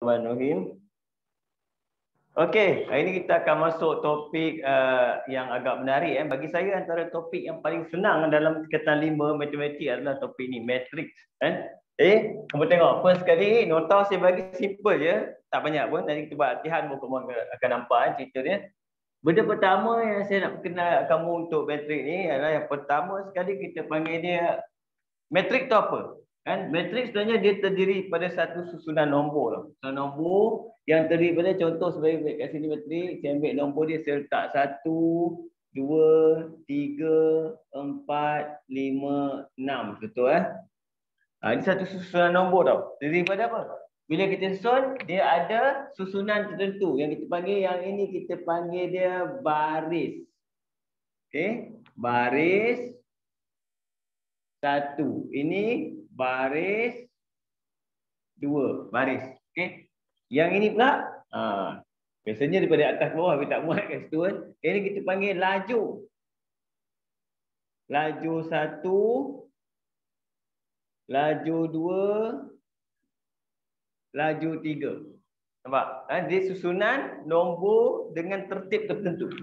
Bismillahirrahmanirrahim. Okey, hari ini kita akan masuk topik yang agak menarik. Bagi saya antara topik yang paling senang dalam tingkatan 5 matematik adalah topik ni, matrix. Kamu tengok first sekali nota saya bagi simple je, tak banyak pun. Nanti kita buat latihan kamu akan nampak cerita dia. Benda pertama yang saya nak kenal kamu untuk matrix ni adalah yang pertama sekali kita panggil dia matrix tu apa? Matrix sebenarnya dia terdiri pada satu susunan nombor. Susunan nombor yang terdiri pada contoh sebagai kat sini matrix, saya ambil nombor dia, saya letak 1, 2, 3, 4, 5, 6. Betul ini satu susunan nombor tau. Terdiri pada apa? Bila kita susun, dia ada susunan tertentu. Yang kita panggil, yang ini kita panggil dia baris. Okey, baris 1. Ini baris 2. Baris. Okey. Yang ini pula, biasanya daripada atas ke bawah, tapi tak muat kat situ kan. Ini kita panggil laju. Laju 1, laju 2, laju 3. Nampak? Dia susunan nombor dengan tertib tertentu.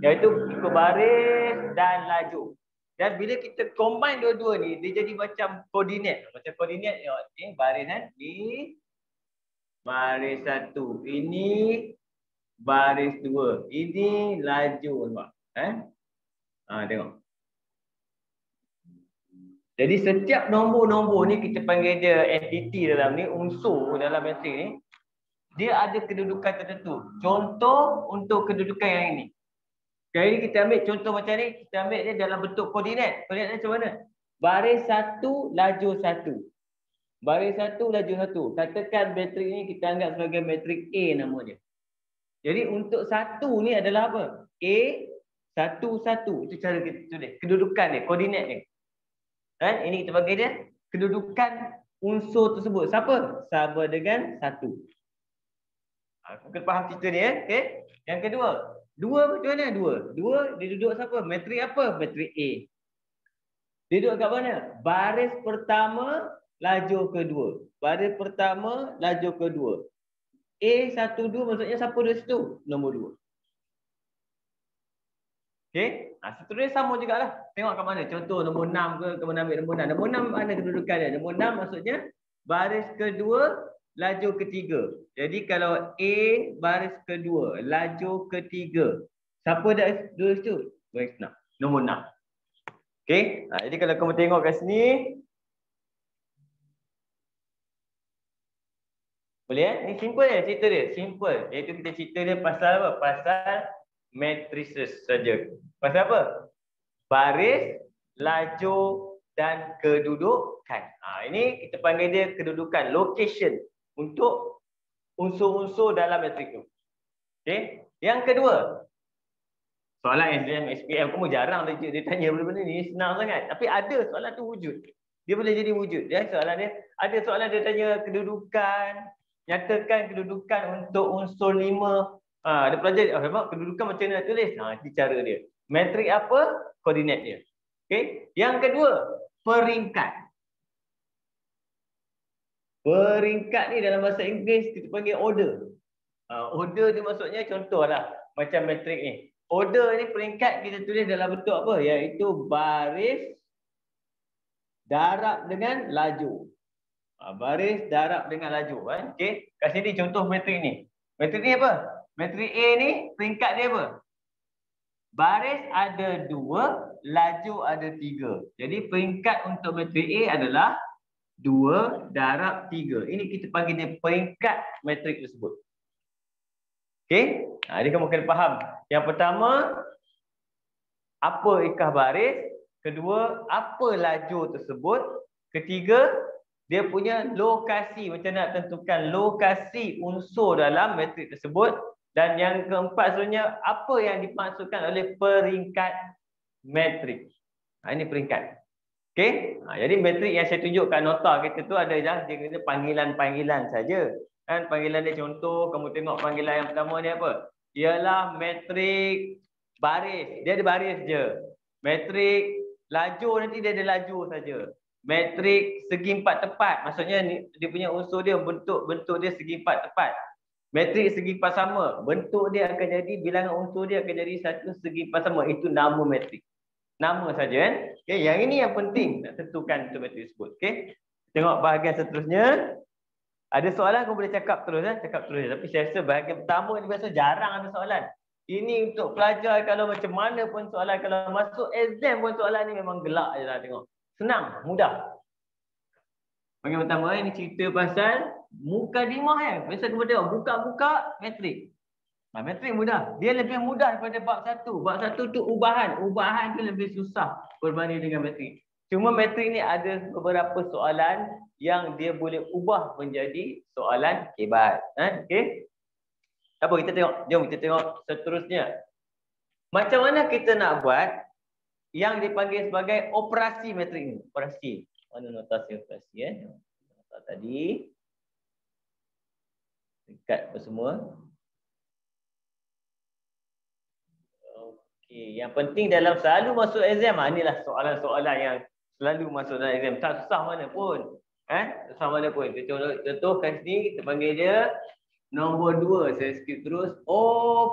Iaitu ikut baris dan laju. Dan bila kita combine dua-dua ni, dia jadi macam koordinat. Macam koordinat, ni baris ni baris 1. Ini baris 2. Ini laju, nampak? Tengok. Jadi setiap nombor-nombor ni kita panggil dia entiti dalam ni, unsur dalam matrik ni. Dia ada kedudukan tertentu. Contoh untuk kedudukan yang ini. Kali ni kita ambil contoh macam ni, kita ambil dia dalam bentuk koordinat. Koordinat macam mana? Baris 1, laju 1. Baris 1, laju 1. Katakan matrik ni kita anggap sebagai matrik A nama dia. Jadi untuk 1 ni adalah apa? A, 1, 1. Itu cara kita tulis. Kedudukan dia, koordinat dia. Ini kita panggil dia kedudukan unsur tersebut. Siapa? Sama dengan 1. Kita faham cerita ni okay? Yang kedua. 2 macam mana 2? 2 dia duduk siapa? Matrik apa? Matrik A. Dia duduk kat mana? Baris pertama, laju kedua. Baris pertama, laju kedua. A1, 2 maksudnya siapa di situ? Nombor 2. Okey? Seterusnya sama jugalah. Tengok kat mana? Contoh nombor 6 ke, kamu ambil nombor 6. Nombor 6 mana kedudukan dia? Nombor 6 maksudnya baris kedua, laju ketiga. Jadi kalau A baris kedua, laju ketiga. Siapa dah duduk situ? Baris 6. Nombor 6. Okey? Jadi kalau kamu tengok kat sini. Boleh Ni simple je cerita dia. Simple. Iaitu kita cerita dia pasal apa? Pasal matrices saja. Pasal apa? Baris, laju dan kedudukan. Ini kita panggil dia kedudukan, location untuk unsur-unsur dalam matrik tu. Okey. Yang kedua, soalan SPM, kamu jarang dia tanya benda-benda ni, senang sangat. Tapi ada soalan tu wujud. Dia boleh jadi wujud. Soalan dia, ada soalan dia tanya kedudukan, nyatakan kedudukan untuk unsur 5. Ada pelajar, kedudukan macam mana nak tulis? Itu cara dia. Matrik apa? Koordinat dia. Okey. Yang kedua, peringkat. Peringkat ni dalam bahasa Inggeris kita panggil order. Order ni maksudnya contohlah macam matrik ni. Order ni peringkat kita tulis dalam bentuk apa? Iaitu baris darab dengan laju. Baris darab dengan laju. Okey. Kat sini contoh matrik ni. Matrik ni apa? Matrik A ni peringkat dia apa? Baris ada 2, laju ada 3. Jadi peringkat untuk matrik A adalah 2 darab 3. Ini kita panggil dia peringkat matrik tersebut. Okey? Jadi kamu kena faham. Yang pertama, apa ikah baris. Kedua, apa laju tersebut. Ketiga, dia punya lokasi. Macam nak tentukan lokasi unsur dalam matrik tersebut. Dan yang keempat sebenarnya, apa yang dimaksudkan oleh peringkat matrik. Ini peringkat. Okey, jadi matrik yang saya tunjuk kat nota kita tu ada dia panggilan-panggilan saja. Panggilan dia contoh, kamu tengok panggilan yang pertama ni apa? Ialah matrik baris. Dia ada baris je. Matrik laju nanti dia ada laju saja. Matrik segi empat tepat. Maksudnya dia punya unsur dia, bentuk dia segi empat tepat. Matrik segi empat sama. Bentuk dia akan jadi, bilangan unsur dia akan jadi satu segi empat sama. Itu nama matrik. Nama saja kan. Okay, yang ini yang penting nak tentukan untuk matrik tersebut. Okay. Tengok bahagian seterusnya. Ada soalan kau boleh cakap terus kan? Cakap terus. Tapi saya rasa bahagian pertama ni biasa jarang ada soalan. Ini untuk pelajar kalau macam mana pun soalan. Kalau masuk exam pun soalan ni memang gelak je lah tengok. Senang, mudah. Bahagian pertama ini cerita pasal mukadimah ya. Biasa kita tengok buka-buka matrik. Nah, matrik mudah. Dia lebih mudah daripada bab satu. Bab satu tu ubahan. Ubahan tu lebih susah berbanding dengan matrik. Cuma matrik ni ada beberapa soalan yang dia boleh ubah menjadi soalan hebat. Okey. Apa kita tengok? Jom kita tengok seterusnya. Macam mana kita nak buat yang dipanggil sebagai operasi matrik ni? Operasi. Mana notasi operasi Nota tadi. Dekat apa semua. Okey, yang penting dalam selalu masuk exam, inilah soalan-soalan yang selalu masuk dalam exam. Tak susah mana pun. Susah mana pun. Contoh kat sini kita panggil dia nombor 2. Saya skip terus.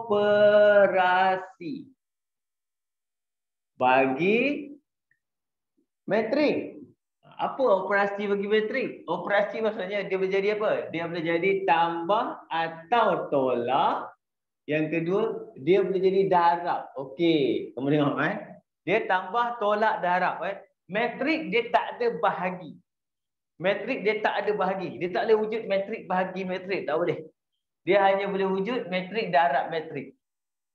Operasi bagi matrik. Apa operasi bagi matrik? Operasi maksudnya dia boleh jadi apa? Dia boleh jadi tambah atau tolak. Yang kedua, dia boleh jadi darab. Okey, kamu tengok dia tambah, tolak, darab Matrik dia tak ada bahagi. Matrik dia tak ada bahagi. Dia tak boleh wujud matrik bahagi matrik, tak boleh. Dia hanya boleh wujud matrik darab matrik.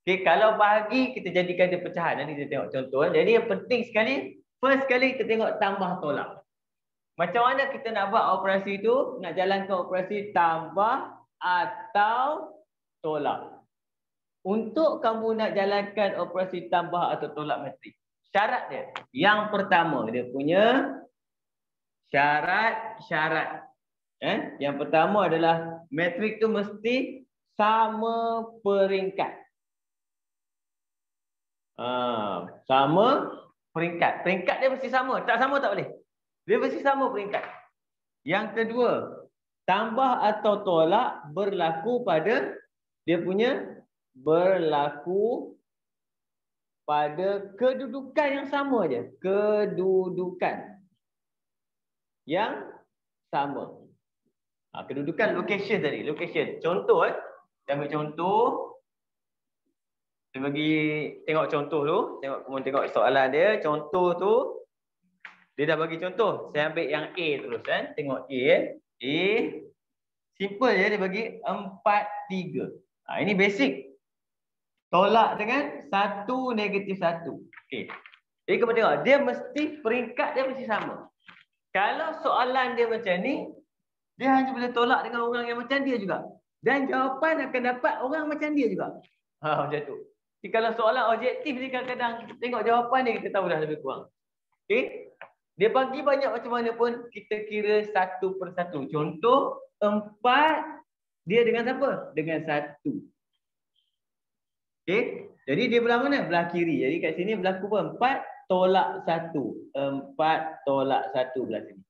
Okey, kalau bahagi kita jadikan dia pecahan. Nanti kita tengok contoh. Jadi yang penting sekali, first sekali kita tengok tambah tolak. Macam mana kita nak buat operasi itu? Nak jalankan operasi tambah atau tolak. Untuk kamu nak jalankan operasi tambah atau tolak matrik, syarat dia. Yang pertama, dia punya syarat-syarat. Yang pertama adalah matrik tu mesti sama peringkat. Sama peringkat. Peringkat dia mesti sama. Tak sama tak boleh. Dia mesti sama peringkat. Yang kedua, tambah atau tolak berlaku pada dia punya pada kedudukan yang sama je. Kedudukan yang sama. Kedudukan location tadi. Location. Contoh Saya ambil contoh. Saya bagi tengok contoh tu. Tengok soalan dia. Contoh tu. Dia dah bagi contoh. Saya ambil yang A terus. Tengok A. A. Simple je dia bagi 4, 3. Ini basic. Tolak dengan 1, negatif 1. Okey. Jadi kamu tengok, dia mesti peringkat dia mesti sama. Kalau soalan dia macam ni, dia hanya boleh tolak dengan orang yang macam dia juga. Dan jawapan akan dapat orang macam dia juga. Macam tu. Jadi kalau soalan objektif ni kadang-kadang kita tengok jawapan dia, kita tahu dah lebih kurang. Okey. Dia bagi banyak macam mana pun, kita kira satu persatu. Contoh, 4, dia dengan siapa? Dengan 1. Okey, jadi dia belah mana? Belah kiri. Jadi kat sini berlaku apa? 4 tolak 1. 4 tolak 1 belah sini.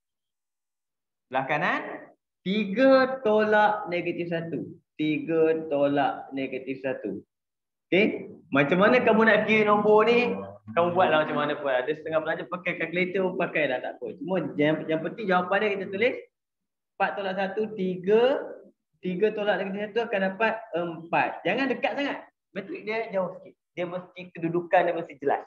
Belah kanan 3 tolak negatif 1. 3 tolak negatif 1. Okey, macam mana kamu nak kira nombor ni? Kamu buatlah macam mana pun. Ada setengah pelajar pakai kalkulator, pakailah tak apa. Cuma yang penting jawapan dia kita tulis 4 tolak 1 3. 3 tolak negatif 1 akan dapat 4. Jangan dekat sangat. Matrik dia jauh sikit. Dia mesti kedudukan dia mesti jelas.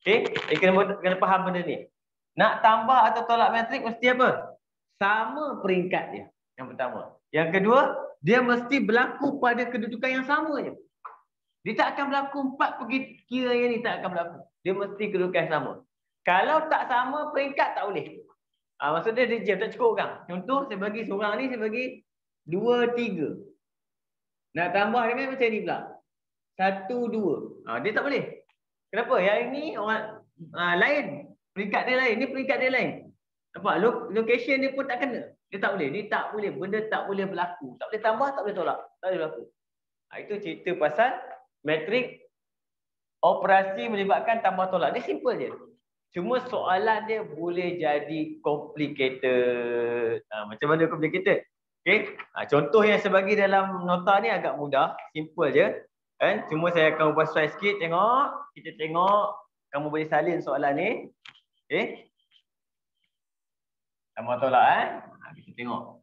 Okey, kena faham benda ni. Nak tambah atau tolak matrik mesti apa? Sama peringkat dia. Yang pertama. Yang kedua, dia mesti berlaku pada kedudukan yang sama je. Dia tak akan berlaku 4 pergi kira yang ni, tak akan berlaku. Dia mesti kedudukan yang sama. Kalau tak sama peringkat tak boleh. Maksudnya dia jam tak cukup orang. Contoh saya bagi seorang ni, saya bagi 2, 3. Nak tambah dengan macam ni pula. 1, 2. Dia tak boleh. Kenapa? Yang ini orang lain. Peringkat dia lain. Ini peringkat dia lain. Nampak? Location dia pun tak kena. Dia tak boleh. Dia tak boleh. Benda tak boleh berlaku. Tak boleh tambah, tak boleh tolak. Tak boleh berlaku. Itu cerita pasal matrik operasi melibatkan tambah tolak. Dia simple je. Cuma soalan dia boleh jadi complicated. Macam mana complicated? Okay. Contoh yang saya bagi dalam nota ni agak mudah. Simple je. Kan? Cuma saya akan ubah slide sikit. Tengok. Kita tengok. Kamu boleh salin soalan ni. Okay. Sama tolak. Kita tengok.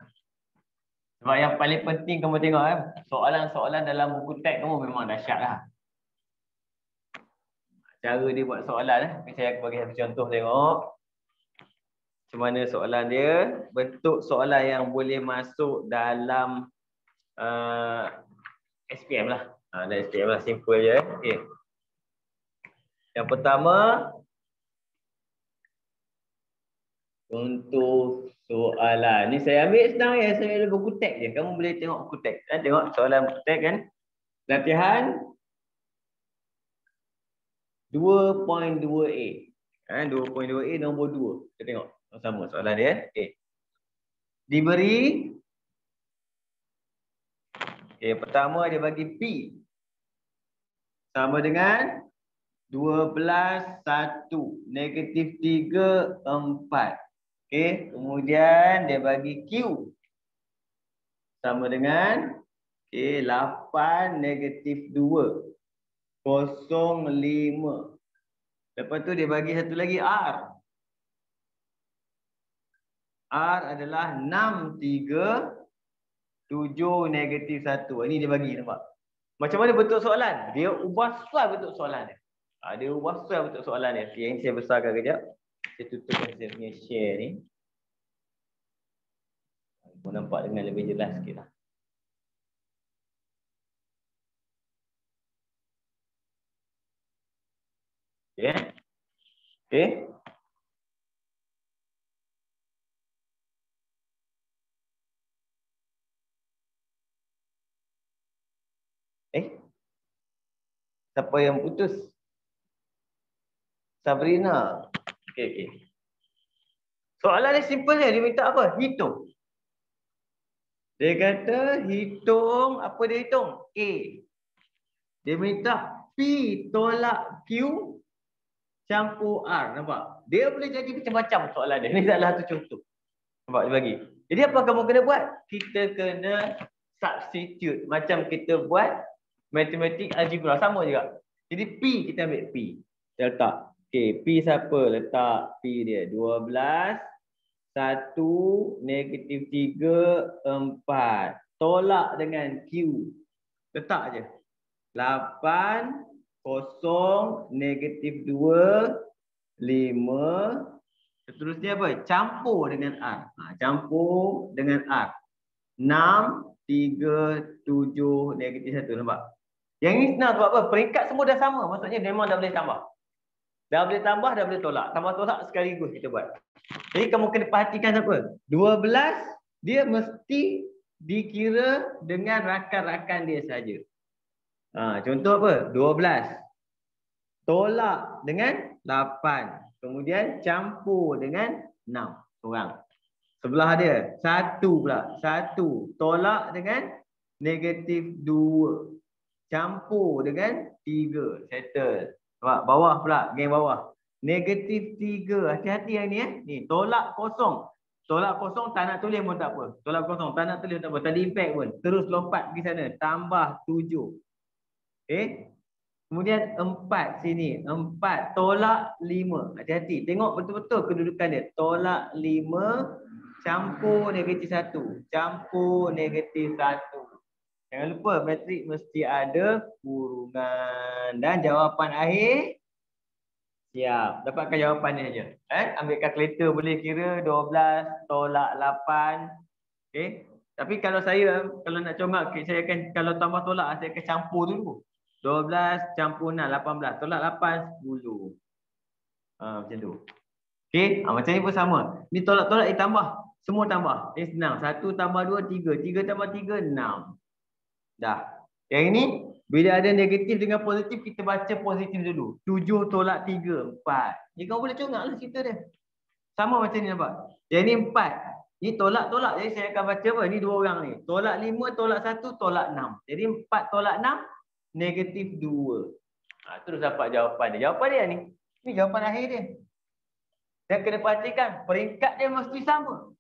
Sebab yang paling penting kamu tengok. Soalan-soalan dalam buku teks kamu memang dahsyat lah. Cara dia buat soalan. Saya akan bagi satu contoh tengok. Macam mana soalan dia. Bentuk soalan yang boleh masuk dalam SPM lah. Dalam SPM lah. Simple je. Okay. Yang pertama. Untuk soalan. Ni saya ambil senang ya. Saya ambil buku teks je. Kamu boleh tengok buku teks. Tengok soalan buku teks kan. Latihan 2.2a. 2.2a nombor 2. Kita tengok sama soalan dia. Okay. Diberi. Okay, pertama dia bagi P. Sama dengan 12, 1. Negatif 3, 4. Okay. Kemudian dia bagi Q. Sama dengan 8, negatif 2. 0, 5. Lepas tu dia bagi satu lagi R. R adalah 6, 3, 7, negatif 1. Ini dia bagi, nampak? Macam mana bentuk soalan? Dia ubah soal bentuk soalan dia. Dia ubah soal bentuk soalan dia. Yang ini saya besarkan kejap. Saya tutupkan saya punya share ni. Kau nampak dengan lebih jelas sikit lah. Okay. Okay. Siapa yang putus? Sabrina. Okay. Soalan ni simple je. Dia minta apa? Hitung. Dia kata hitung. Apa dia hitung? A. Dia minta P tolak Q campur R. Nampak? Dia boleh jadi macam-macam soalan dia. Ini adalah satu contoh. Nampak dia bagi. Jadi apa kamu kena buat? Kita kena substitute. Macam kita buat matematik algebra. Sama juga. Jadi P kita ambil P. Kita letak. Okay. P siapa? Letak P dia. 12. 1. Negatif 3. 4. Tolak dengan Q. Letak je. 8. 0, negatif 2, 5. Seterusnya apa? Campur dengan R. Campur dengan R. 6, 3, 7, negatif 1. Nampak? Yang ini senang sebab apa? Peringkat semua dah sama. Maksudnya memang dah boleh tambah. Dah boleh tambah, dah boleh tolak. Tambah tolak sekaligus kita buat. Jadi kamu kena perhatikan apa? 12, dia mesti dikira dengan rakan-rakan dia saja. Contoh apa? 12. Tolak dengan 8. Kemudian campur dengan 6 orang. Sebelah dia 1 pula. 1 tolak dengan negatif 2. Campur dengan 3. Settle. Nampak? Bawah pula. Geng bawah. Negatif 3. Hati-hati yang ni Ni tolak kosong. Tolak kosong tak nak tulis pun tak apa. Tolak kosong tak nak tulis pun tak apa. Tak ada impact pun. Terus lompat pergi sana. Tambah 7. Kemudian 4 sini. 4 tolak 5. Hati-hati. Tengok betul-betul kedudukan dia. Tolak 5 campur negatif 1. Campur negatif 1. Jangan lupa matrik mesti ada kurungan. Dan jawapan akhir siap. Dapatkan jawapannya saja. Ambil kalkulator boleh kira 12 tolak 8. Okey. Tapi kalau saya nak congak, saya akan kalau tambah tolak saya akan campur dulu. 12 campur 6, 18. Tolak 8, 10. Macam tu. Okey, macam ni pun sama. Ni tolak-tolak tambah. Semua tambah. Ini senang. 1 tambah 2, 3. 3 tambah 3, 6. Dah. Yang ini, bila ada negatif dengan positif, kita baca positif dulu. 7 tolak 3, 4. Ni kau boleh congak lah cerita dia. Sama macam ni nampak. Yang ni 4. Ni tolak-tolak. Jadi saya akan baca apa? Ni 2 orang ni. Tolak 5, tolak 1, tolak 6. Jadi 4 tolak 6. Negatif 2. Terus dapat jawapan dia. Jawapan dia ni. Ni jawapan akhir dia. Dan kena perhatikan, peringkat dia mesti sama.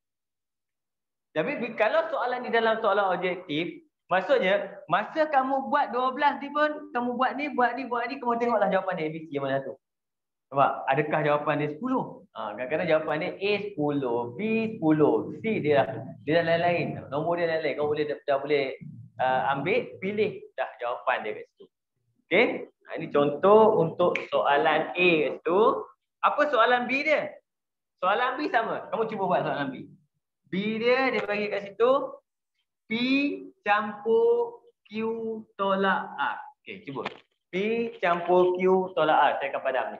Tapi kalau soalan di dalam soalan objektif, maksudnya, masa kamu buat 12 ni pun, kamu buat ni, kamu tengoklah jawapan dia ABC yang mana satu. Nampak? Adakah jawapan dia 10? Kadang-kadang jawapan dia A 10, B 10, C dia dah lain-lain. Nombor dia lain-lain. Kau dah boleh ambil, pilih dah jawapan dia kat situ. Okey? Ini contoh untuk soalan A kat situ. Apa soalan B dia? Soalan B sama. Kamu cuba buat soalan B. B dia bagi kat situ P campur Q tolak R. Okey, cuba. P campur Q tolak R. Saya akan padam ni.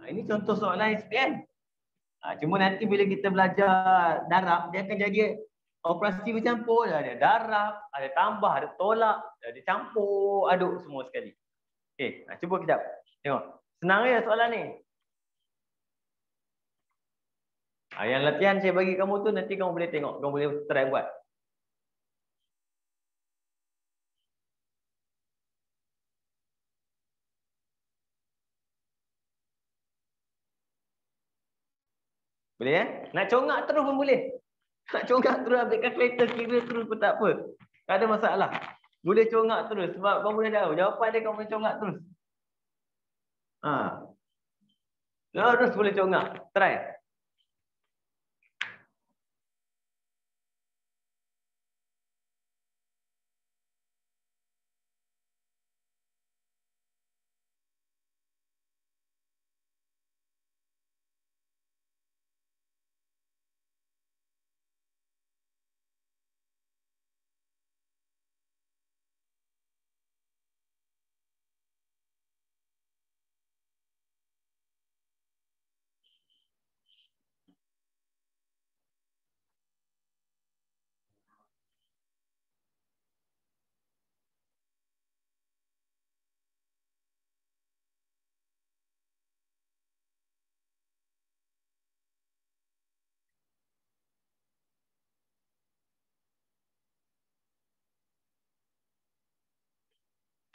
Ini contoh soalan SPM. Cuma nanti bila kita belajar darab, dia akan jadi operasi bercampur. Ada darab, ada tambah, ada tolak, ada campur, aduk semua sekali. Okey, cuba kejap. Tengok. Senang ya soalan ni. Yang latihan saya bagi kamu tu nanti kamu boleh tengok. Kamu boleh try buat. Boleh ya? Nak congak terus pun boleh. Nak congak terus ambil kalkulator kira terus pun tak apa. Tak ada masalah. Boleh congak terus sebab kamu boleh tahu jawapan dia kamu boleh congak terus. Terus boleh congak. Try.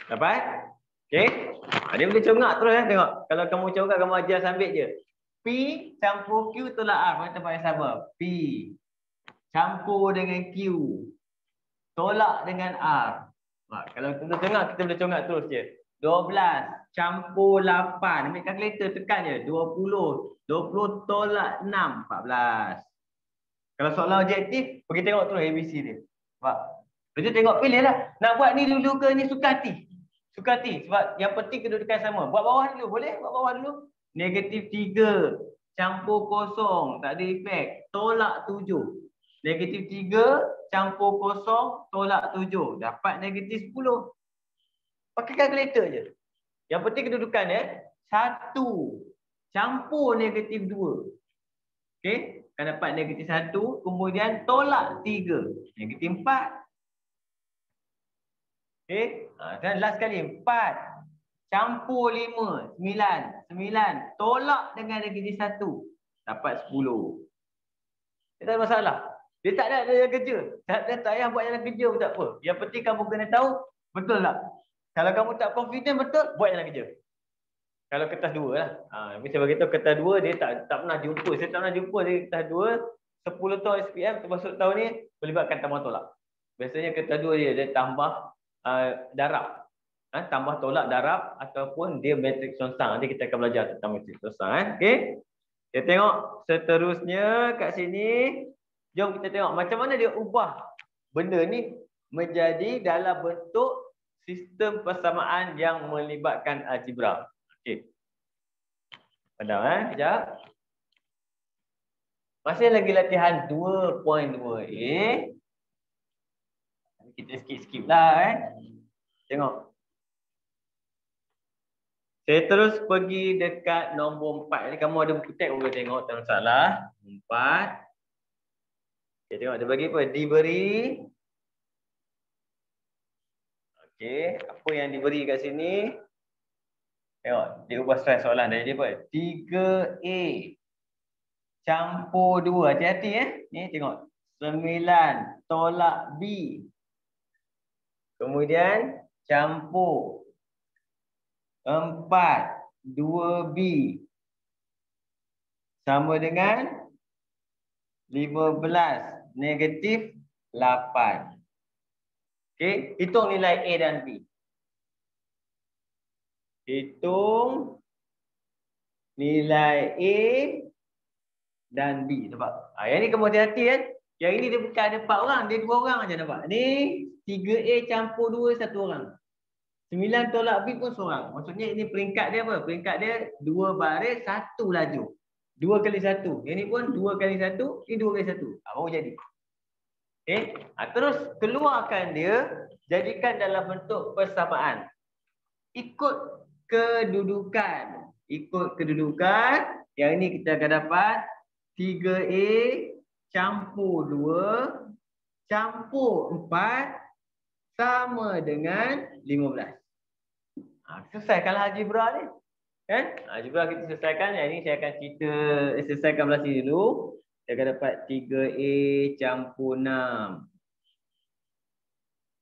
Dapat? Okey. Dia boleh congak terus ya. Tengok. Kalau kamu congak, kamu ajar sambil je. P campur Q tolak R. Mana tempat yang sama? P campur dengan Q. Tolak dengan R. Kalau kita tengok, kita boleh congak terus je. 12 campur 8. Ambil kalkulator, tekan je. 20. 20 tolak 6. 14. Kalau soalan objektif, pergi tengok terus ABC dia. Nampak? Lepas tu tengok, pilih lah. Nak buat ni dulu ke ni suka hati? Suka hati. Sebab yang penting kedudukan sama. Buat bawah dulu. Boleh? Buat bawah dulu. Negatif 3. Campur kosong. Tak ada efek. Tolak 7. Negatif 3. Campur kosong. Tolak 7. Dapat negatif 10. Pakai kalkulator je. Yang penting kedudukan ya. 1. Campur negatif 2. Okey. Akan dapat negatif 1. Kemudian tolak 3. Negatif 4. Okey. Dan last kali 4 campur 5, 9. 9 tolak dengan negatif 1. Dapat 10. Dia tak ada masalah. Dia tak ada jalan kerja. Tak payah buat jalan kerja pun tak apa. Yang penting kamu kena tahu betul tak. Kalau kamu tak confident betul, buat jalan kerja. Kalau kertas 2 lah. Saya beritahu kertas 2 dia tak pernah jumpa. Saya tak pernah jumpa dia kertas 2 10 tahun SPM termasuk tahun ni melibatkan tambah tolak. Biasanya kertas 2 dia tambah darab. Tambah tolak darab ataupun dia matrik songsang. Nanti kita akan belajar tentang matrik songsang. Okey. Kita tengok seterusnya kat sini. Jom kita tengok macam mana dia ubah benda ni menjadi dalam bentuk sistem persamaan yang melibatkan algebra. Okey. Padahal kejap. Masih lagi latihan 2.2a. Kita skip lah Tengok. Saya terus pergi dekat nombor 4. Ini kamu ada buku teks boleh tengok, tak salah. 4. Okay, tengok dia bagi apa? Diberi. Okey, apa yang diberi kat sini? Tengok, dia ubah stress soalan dari dia apa? 3A campur 2. Hati-hati Ni tengok. 9 tolak B. Kemudian campur 4 2B sama dengan 15 negatif 8. Okey, hitung nilai A dan B. Hitung nilai A dan B. Nampak? Yang ni kamu hati-hati kan. Yang ini dia bukan ada 4 orang, dia 2 orang aja nampak. Ni 3A campur 2 1 orang. 9 tolak B pun seorang. Maksudnya ini peringkat dia apa? Peringkat dia 2 baris 1 laju. 2 kali 1. Yang ni pun 2 kali 1, ini 2 kali 1. Baru jadi. Okey. Terus keluarkan dia, jadikan dalam bentuk persamaan. Ikut kedudukan. Ikut kedudukan. Yang ini kita akan dapat 3A campur 2 campur 4 sama dengan 15. Selesaikanlah algebra ni. Kan? Algebra kita selesaikan. Yang ini saya akan selesaikan belah sini dulu. Saya akan dapat 3A campur 6.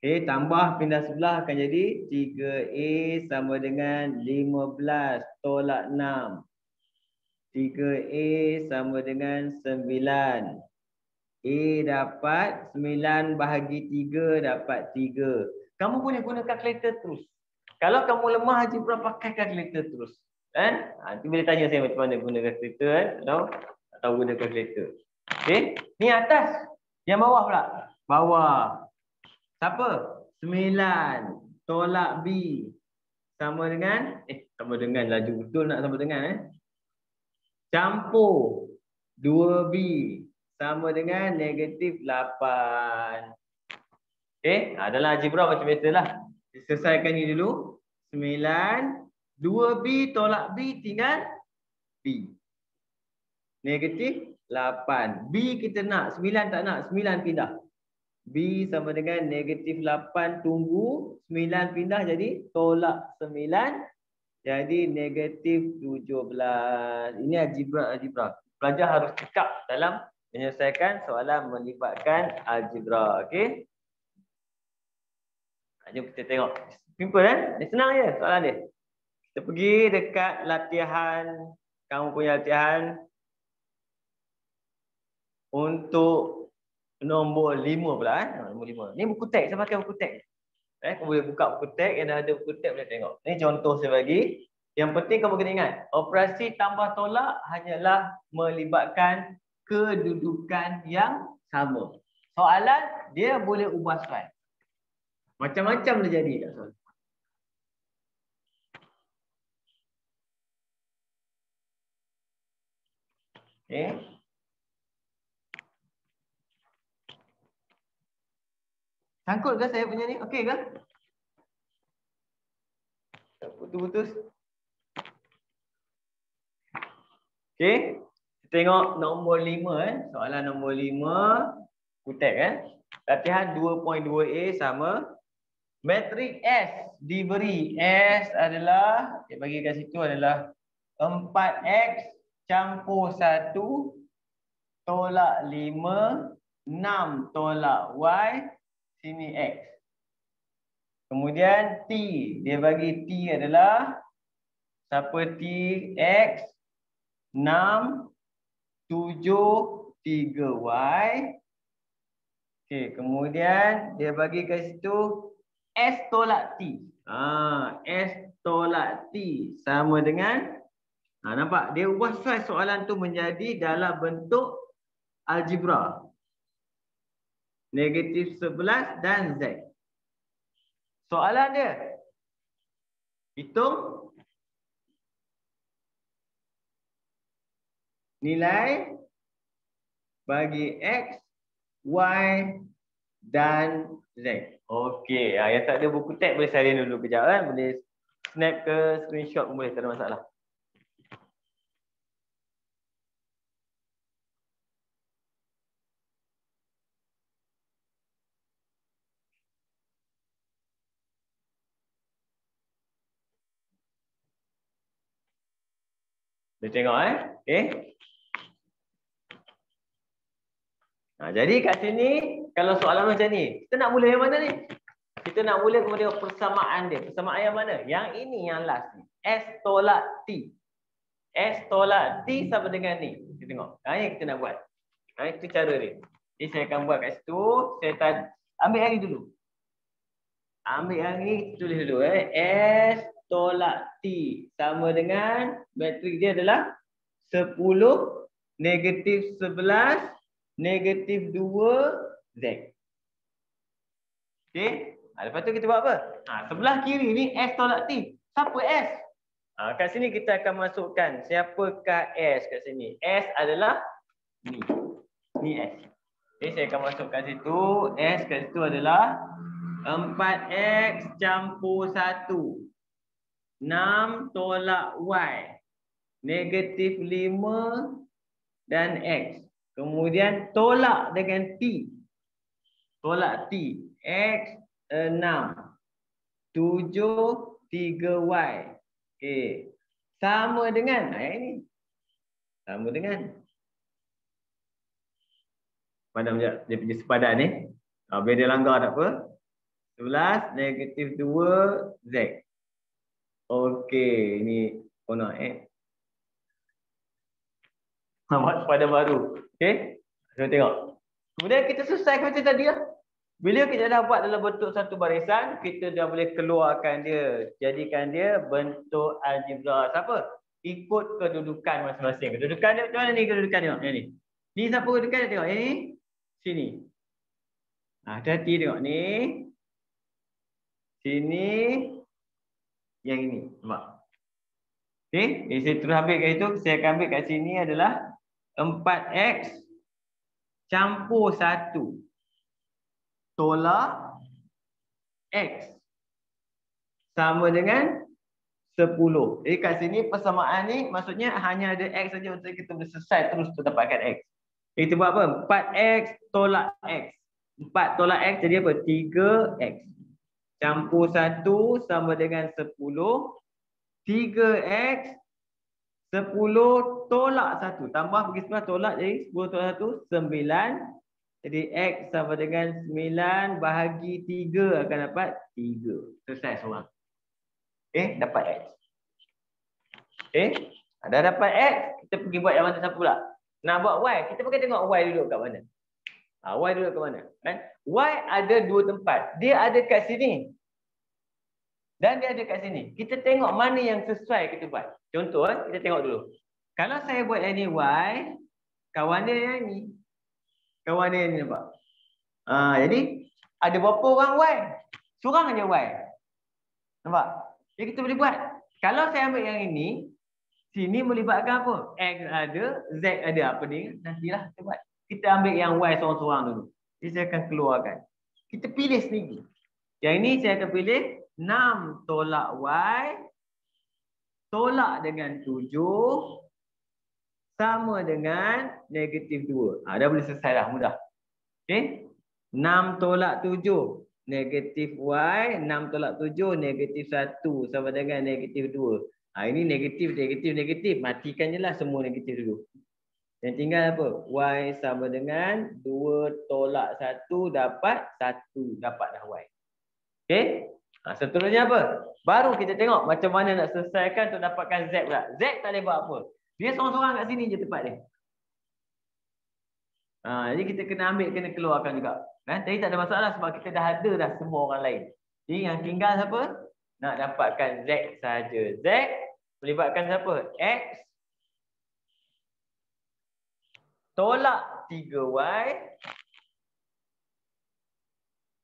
Okey, tambah pindah sebelah akan jadi 3A sama dengan 15 tolak 6. 3A sama dengan 9. A dapat 9 bahagi 3 dapat 3. Kamu boleh guna kalkulator terus. Kalau kamu lemah algebra pakai kalkulator terus. Kan? Nanti boleh tanya saya macam mana guna kalkulator kan? Atau guna kalkulator. Okey, ni atas. Yang bawah pula. Bawah. Siapa? 9 tolak B sama dengan sama dengan laju betul nak sama dengan campur 2B sama dengan negatif 8. Okey, dalam algebra macam biasalah. Selesaikan ni dulu. 9 2B tolak B tinggal B. Negatif 8. B kita nak, 9 tak nak, 9 pindah. B sama dengan negatif 8 tunggu, 9 pindah jadi tolak 9. Jadi negatif 17. Ini algebra. Pelajar harus cekap dalam menyelesaikan soalan melibatkan algebra. Okey. Jom kita tengok. Simple kan? Dia senang je soalan dia. Kita pergi dekat latihan. Kamu punya latihan. Untuk nombor 5 pula. Nombor 5. Ni buku teks. Saya pakai buku teks. Kamu boleh buka buku teks. Yang dah ada buku teks boleh tengok. Ini contoh saya bagi. Yang penting kamu kena ingat. Operasi tambah tolak hanyalah melibatkan kedudukan yang sama. Soalan dia boleh ubah soal. Macam-macam boleh jadi tak soal. Okay. Sangkut ke saya punya ni? Okey ke? Putus-putus. Okey. Kita tengok nombor 5 Soalan nombor 5 kutek Latihan 2.2a sama matrik S diberi. S adalah bagi kat situ adalah 4x campur 1 tolak 5 6 tolak y sini x. Kemudian T, dia bagi T adalah siapa T? X 6 7 3y. Okey, kemudian dia bagi kat situ S tolak T. S tolak T sama dengan nampak dia ubah soalan tu menjadi dalam bentuk algebra. Negatif 11 dan Z. Soalan dia. Hitung nilai bagi X, Y dan Z. Okey, yang tak ada buku teks boleh salin dulu kejap kan. Boleh snap ke screenshot pun boleh, tak ada masalah. Boleh tengok okey. Jadi kat sini kalau soalan macam ni, kita nak mula yang mana ni? Kita nak mula kepada persamaan dia. Persamaan yang mana? Yang ini yang last ni. S tolak T. S tolak T sama dengan ni. Kita tengok. Yang kita nak buat. Itu cara dia. Jadi saya akan buat kat situ. Saya ambil yang ni dulu. Ambil yang ni, tulis dulu. S tolak T sama dengan matrik dia adalah 10, negatif 11, negatif 2, Z. Okey. Lepas tu kita buat apa? Sebelah kiri ni S tolak T. Siapa S? Kat sini kita akan masukkan siapakah S kat sini. S adalah ni. Ni S. Okay, saya akan masukkan situ. S kat situ adalah 4X campur 1. 6 tolak Y. Negatif 5 dan X. Kemudian tolak dengan T. Tolak T. X 6. 7 3Y. Okey. Sama dengan ini. Sama dengan. Padam sekejap. Dia punya sepadan ni. Biar dia langgar tak apa. 11 negatif 2 Z. Okey. Ini konak buat sepadan baru. Okey. Kita tengok. Kemudian kita selesaikan macam tadi lah. Bila kita dah buat dalam bentuk satu barisan, kita dah boleh keluarkan dia. Jadikan dia bentuk algebra. Siapa? Ikut kedudukan masing-masing. Kedudukan dia macam mana ni kedudukan dia? Yang ni. Ni siapa kedudukan dia? Tengok. Yang ni. Sini. Hati-hati tengok ni. Sini. Yang ini. Nampak? Okey. Jadi saya terus ambil kat itu. Saya akan ambil kat sini adalah 4X campur 1. Tolak X sama dengan 10. Jadi kat sini persamaan ni maksudnya hanya ada X saja untuk kita boleh selesai terus untuk dapatkan X. Jadi kita buat apa? 4X tolak X. 4 tolak X jadi apa? 3X. Campur 1 sama dengan 10. 3X 10 tolak 1. Tambah pergi sebelah tolak jadi 10 tolak 1 9. Jadi X sama dengan 9 bahagi 3 akan dapat 3. Selesai seorang. Okey, dapat X. Okey, dah dapat X, kita pergi buat yang mana satu pula. Nak buat Y, kita pakai tengok Y duduk kat mana. Y duduk kat mana? Kan? Y ada dua tempat. Dia ada kat sini. Dan dia ada kat sini. Kita tengok mana yang sesuai kita buat. Contoh, kita tengok dulu. Kalau saya buat yang ni Y, kawan dia yang ni. Kawan dia ni nampak. Jadi ada berapa orang Y? Seorang aja Y. Nampak? Jadi kita boleh buat. Kalau saya ambil yang ini, sini melibatkan apa? X ada, Z ada. Apa ni? Nantilah kita buat. Kita ambil yang Y seorang-seorang dulu. Jadi saya akan keluarkan. Kita pilih sendiri. Yang ini saya akan pilih 6 tolak Y tolak dengan 7 sama dengan negatif 2. Dah boleh selesai dah, mudah. Okey. 6 tolak 7 negatif Y, 6 tolak 7 negatif 1 sama dengan negatif 2. Ini negatif, negatif, negatif. Matikan je lah semua negatif dulu. Yang tinggal apa? Y sama dengan 2 tolak 1 dapat 1. Dapat dah Y. Okey. Seterusnya apa? Baru kita tengok macam mana nak selesaikan untuk dapatkan Z pula. Z tak boleh buat apa. Dia seorang-seorang kat sini je tempat dia. Jadi kita kena ambil, kena keluarkan juga. Tadi tak ada masalah sebab kita dah ada dah semua orang lain. Jadi yang tinggal siapa? Nak dapatkan Z saja. Z melibatkan siapa? X tolak 3Y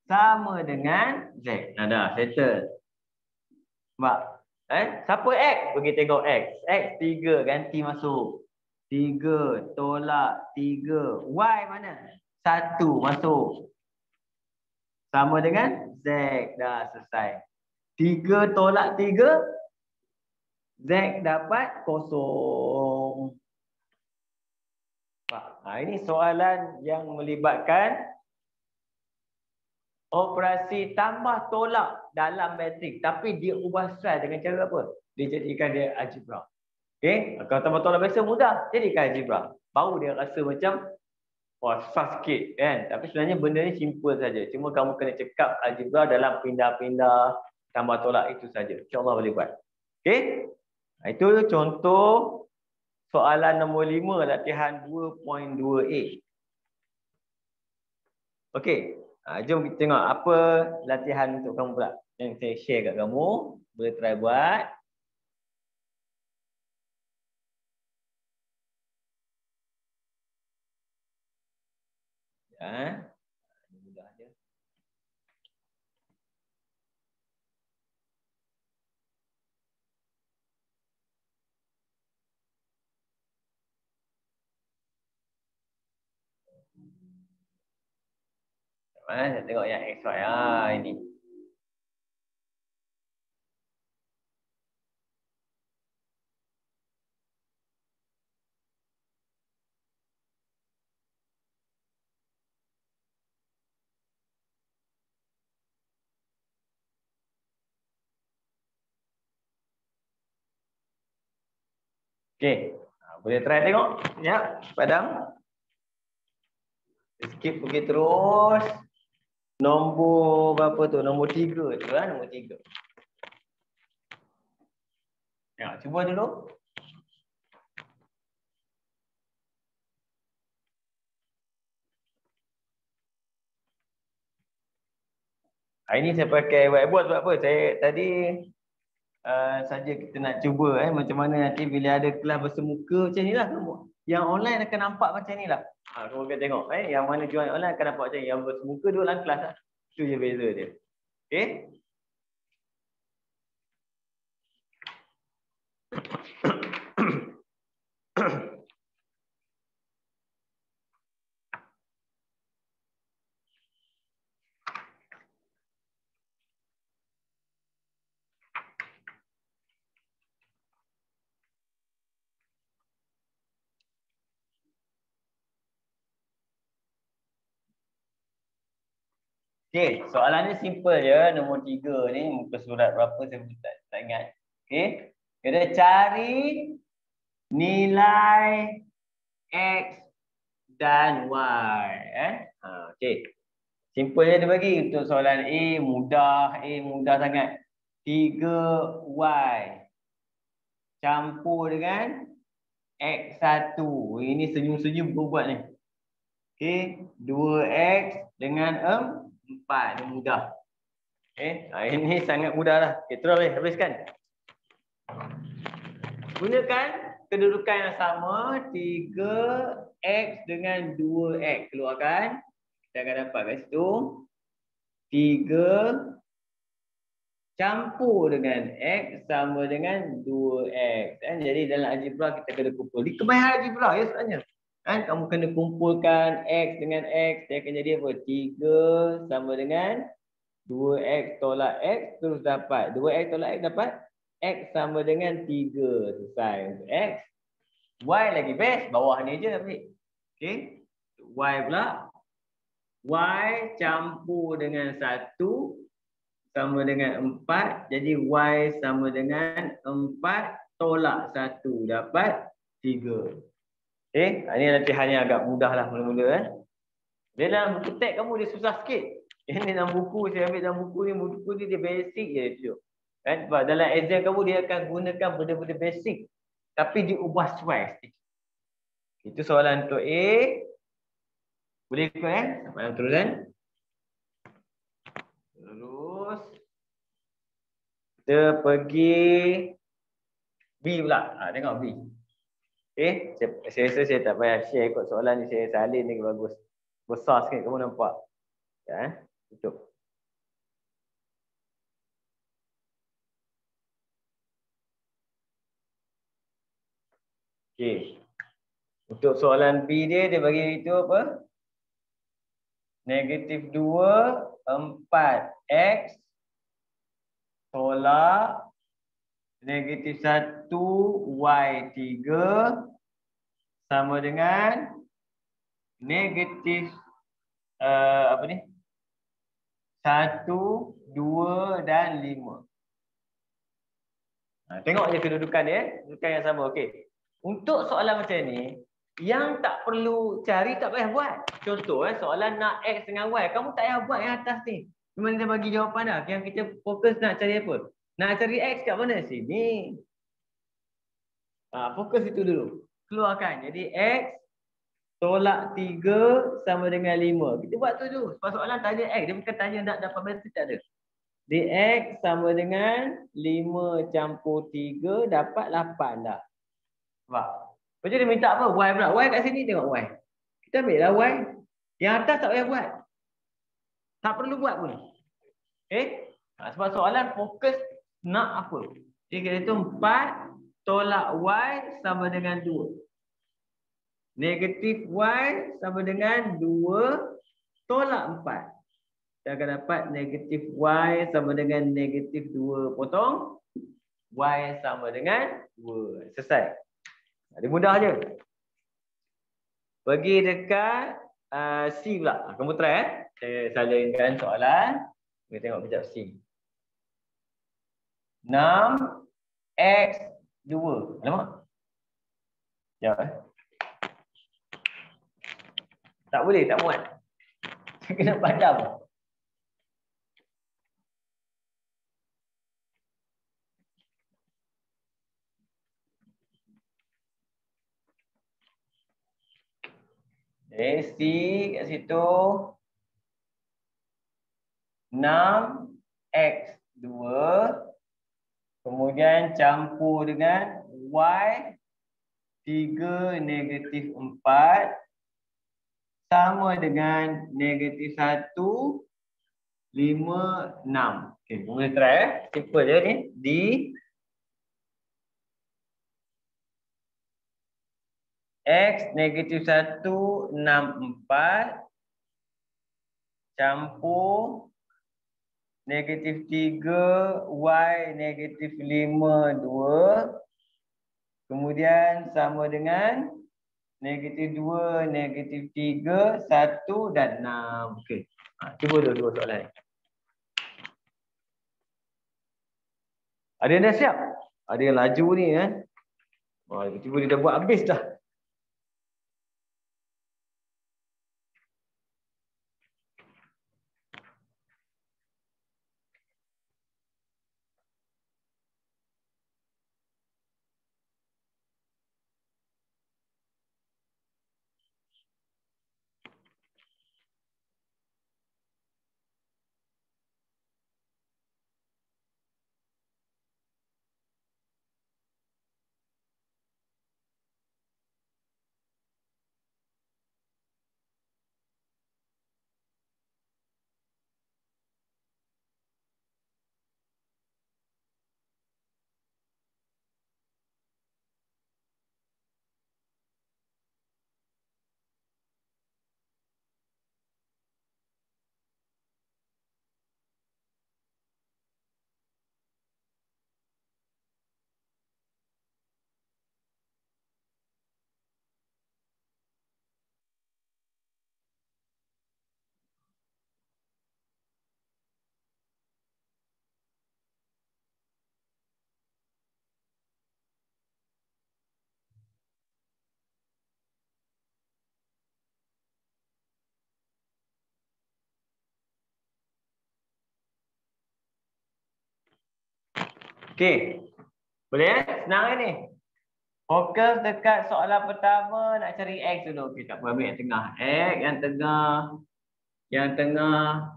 sama dengan Z. Dah, settle. Nampak? Siapa X? Pergi tengok X. X 3 ganti masuk. 3 tolak 3. Y mana? 1 masuk. Sama dengan Z. Dah selesai. 3 tolak 3. Z dapat 0. Ini soalan yang melibatkan operasi tambah tolak dalam matrik. Tapi dia ubah style dengan cara apa? Dia jadikan dia algebra. Okey, kalau tambah tolak biasa mudah, jadikan algebra. Baru dia rasa macam Wah, susah sikit kan. Tapi sebenarnya benda ni simple saja. Cuma kamu kena cekap algebra dalam pindah-pindah tambah tolak itu saja. InsyaAllah boleh buat. Okey? Itu contoh soalan nombor 5 latihan 2.2a. Okey. Jom kita tengok apa latihan untuk kamu pula. Yang saya share kat kamu. Boleh try buat. Ya. Mudah je. Saya tengok yang XY. Ini. Okey. Boleh try tengok. Ya, padam. Skip pergi terus. Nombor berapa tu? Nombor 3 tu kan? Nombor 3. Ya, cuba dulu. Hari ni saya pakai whiteboard sebab apa? Saya tadi saja kita nak cuba macam mana nanti bila ada kelas bersemuka macam ni lah. Yang online akan nampak macam ni lah. Kamu akan tengok yang mana jual online akan nampak macam ni. Yang bersemuka duduk dalam kelas lah. Itu je beza dia. Okay. Okey, soalan ni simple je. Nombor 3 ni muka surat berapa saya tak ingat. Okey. Kita cari nilai X dan Y. Okey. Simple je dia bagi. Untuk soalan A mudah sangat. 3Y campur dengan X1. Ini senyum-senyum buat ni. Okey. 2X dengan 4. Ini mudah. Ini sangat mudah lah. Okay, terus habiskan. Gunakan kedudukan yang sama. 3X dengan 2X. Keluarkan. Kita akan dapat kat situ. 3 campur dengan X sama dengan 2X. Jadi dalam algebra kita kena kumpul. Di kebanyakan algebra ya sebenarnya. Kamu kena kumpulkan X dengan X. Dia akan jadi apa? 3 sama dengan 2X tolak X terus dapat 2X tolak X dapat X sama dengan 3. Selesai untuk X. Y lagi best. Bawah ni je ambil. Okay. Y pula. Y campur dengan 1 sama dengan 4. Jadi Y sama dengan 4 tolak 1 dapat 3. Okay. Ini latihannya agak mudah lah mula-mula. Dia dalam buku teks kamu dia susah sikit. Ini dalam buku, saya ambil dalam buku ni dia basic je tu. Kan? Sebab dalam exam kamu dia akan gunakan benda-benda basic. Tapi diubah sesuai. Itu soalan untuk A. Boleh ikut Soalan terus Terus. Kita pergi B pula. Tengok B. Okay. Saya rasa saya tak payah share ikut soalan ni. Saya salin ni bagus. Besar sikit kamu nampak. Ya, tutup. Okey. Untuk soalan B dia bagi itu apa? -2 4X tolak -1 Y3 sama dengan negatif apa ni? 1, 2 dan 5. Tengok je kedudukan dia, kedudukan yang sama. Okey. Untuk soalan macam ni, Yang tak perlu cari tak payah buat. Contoh soalan nak X dengan Y. Kamu tak payah buat yang atas ni. Memang dia bagi jawapan dah. Yang kita fokus nak cari apa? Nak cari X kat mana? Sini. Fokus itu dulu. Keluarkan. Jadi X tolak 3 sama dengan 5. Kita buat tu dulu. Sebab soalan tanya X. Dia bukan tanya nak dapat matrik, tak ada. Dx sama dengan 5 campur 3 dapat 8 dah. Nampak? Lepas tu dia minta apa? Y pula. Y kat sini tengok Y. Kita ambil lah Y. Yang atas tak payah buat. Tak perlu buat pun. Okay? Sebab soalan fokus nak apa? Jadi kita hitung 4 tolak Y sama dengan 2. Negatif Y sama dengan 2 tolak 4. Kita akan dapat negatif Y sama dengan negatif 2 potong Y sama dengan 2. Selesai. Dia mudah je. Pergi dekat C pula. Kamu try Saya salinkan soalan. Kita tengok kejap C. 6x2. Alamak. Sekejap Tak boleh, tak muat. Saya kena padam. C kat situ 6x2 kemudian campur dengan Y 3 negatif 4 sama dengan negatif 1 5 6. Okay, boleh try simple je ni. D X negatif 1 6 4 campur negatif 3 Y negatif 5 2 kemudian sama dengan negatif 2 negatif 3 1 dan 6. Okey. Cuba dua soalan ni. Ada yang dah siap? Ada yang laju ni kan? Tiba-tiba dia dah buat habis dah. Okey. Boleh Senang ni. Fokus dekat soalan pertama nak cari X dulu. Okey, tak apa ambil yang tengah. X yang tengah. Yang tengah.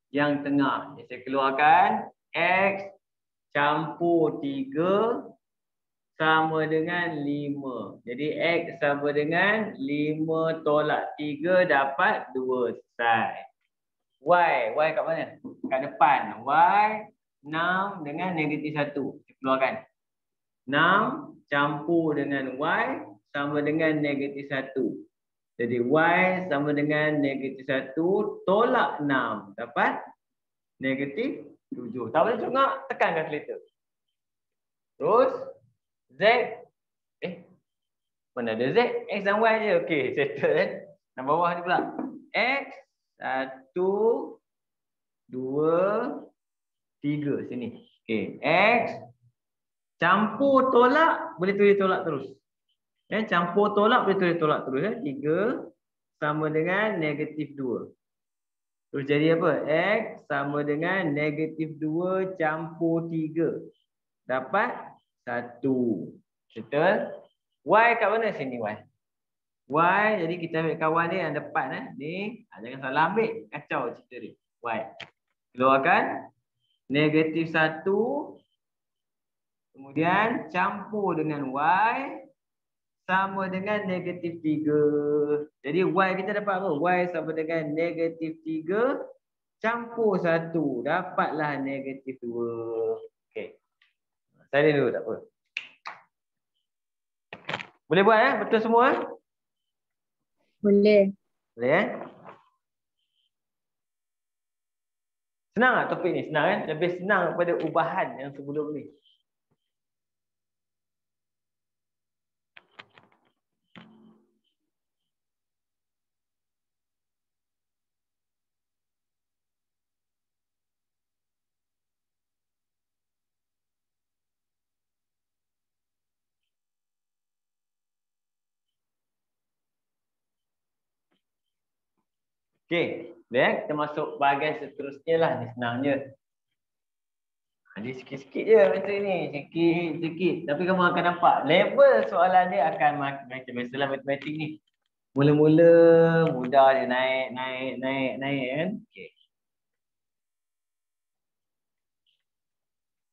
Yang tengah. Saya keluarkan X campur 3 sama dengan 5. Jadi X sama dengan 5 tolak 3 dapat 2. Selesai. Y kat mana? Kat depan. Y 6 dengan negatif 1. Kita keluarkan. 6 campur dengan Y sama dengan negatif 1. Jadi Y sama dengan negatif 1 tolak 6. Dapat negatif 7. Tak boleh tengok, tekan kalkulator. Terus Z. Mana ada Z? X dan Y je. Okey, settle. Dan bawah ni pula. X 1 2 3 sini. Okey, X campur tolak boleh tulis tolak terus. Campur tolak boleh tulis tolak terus. 3 sama dengan negatif 2. Terus jadi apa? X sama dengan negatif 2 campur 3. Dapat 1. Betul? Y kat mana sini Y? Y, jadi kita ambil kawan ni yang depan. Ni, jangan salah ambil. Kacau cerita dia. Y. Keluarkan negatif 1. Kemudian campur dengan Y. Sama dengan negatif 3. Jadi Y kita dapat apa? Y sama dengan negatif 3. Campur 1. Dapatlah negatif 2. Okey. Saya dulu tak apa. Boleh buat betul semua? Boleh. Boleh Senang tak topik ni? Senang kan? Lebih senang daripada ubahan yang sebelum ni. Okey, kita masuk bahagian seterusnya lah. Ni senang je. Dia sikit-sikit je materi ni. Sikit-sikit. Tapi kamu akan nampak level soalan dia akan macam biasalah matematik ni. Mula-mula mudah dia naik kan. Okey.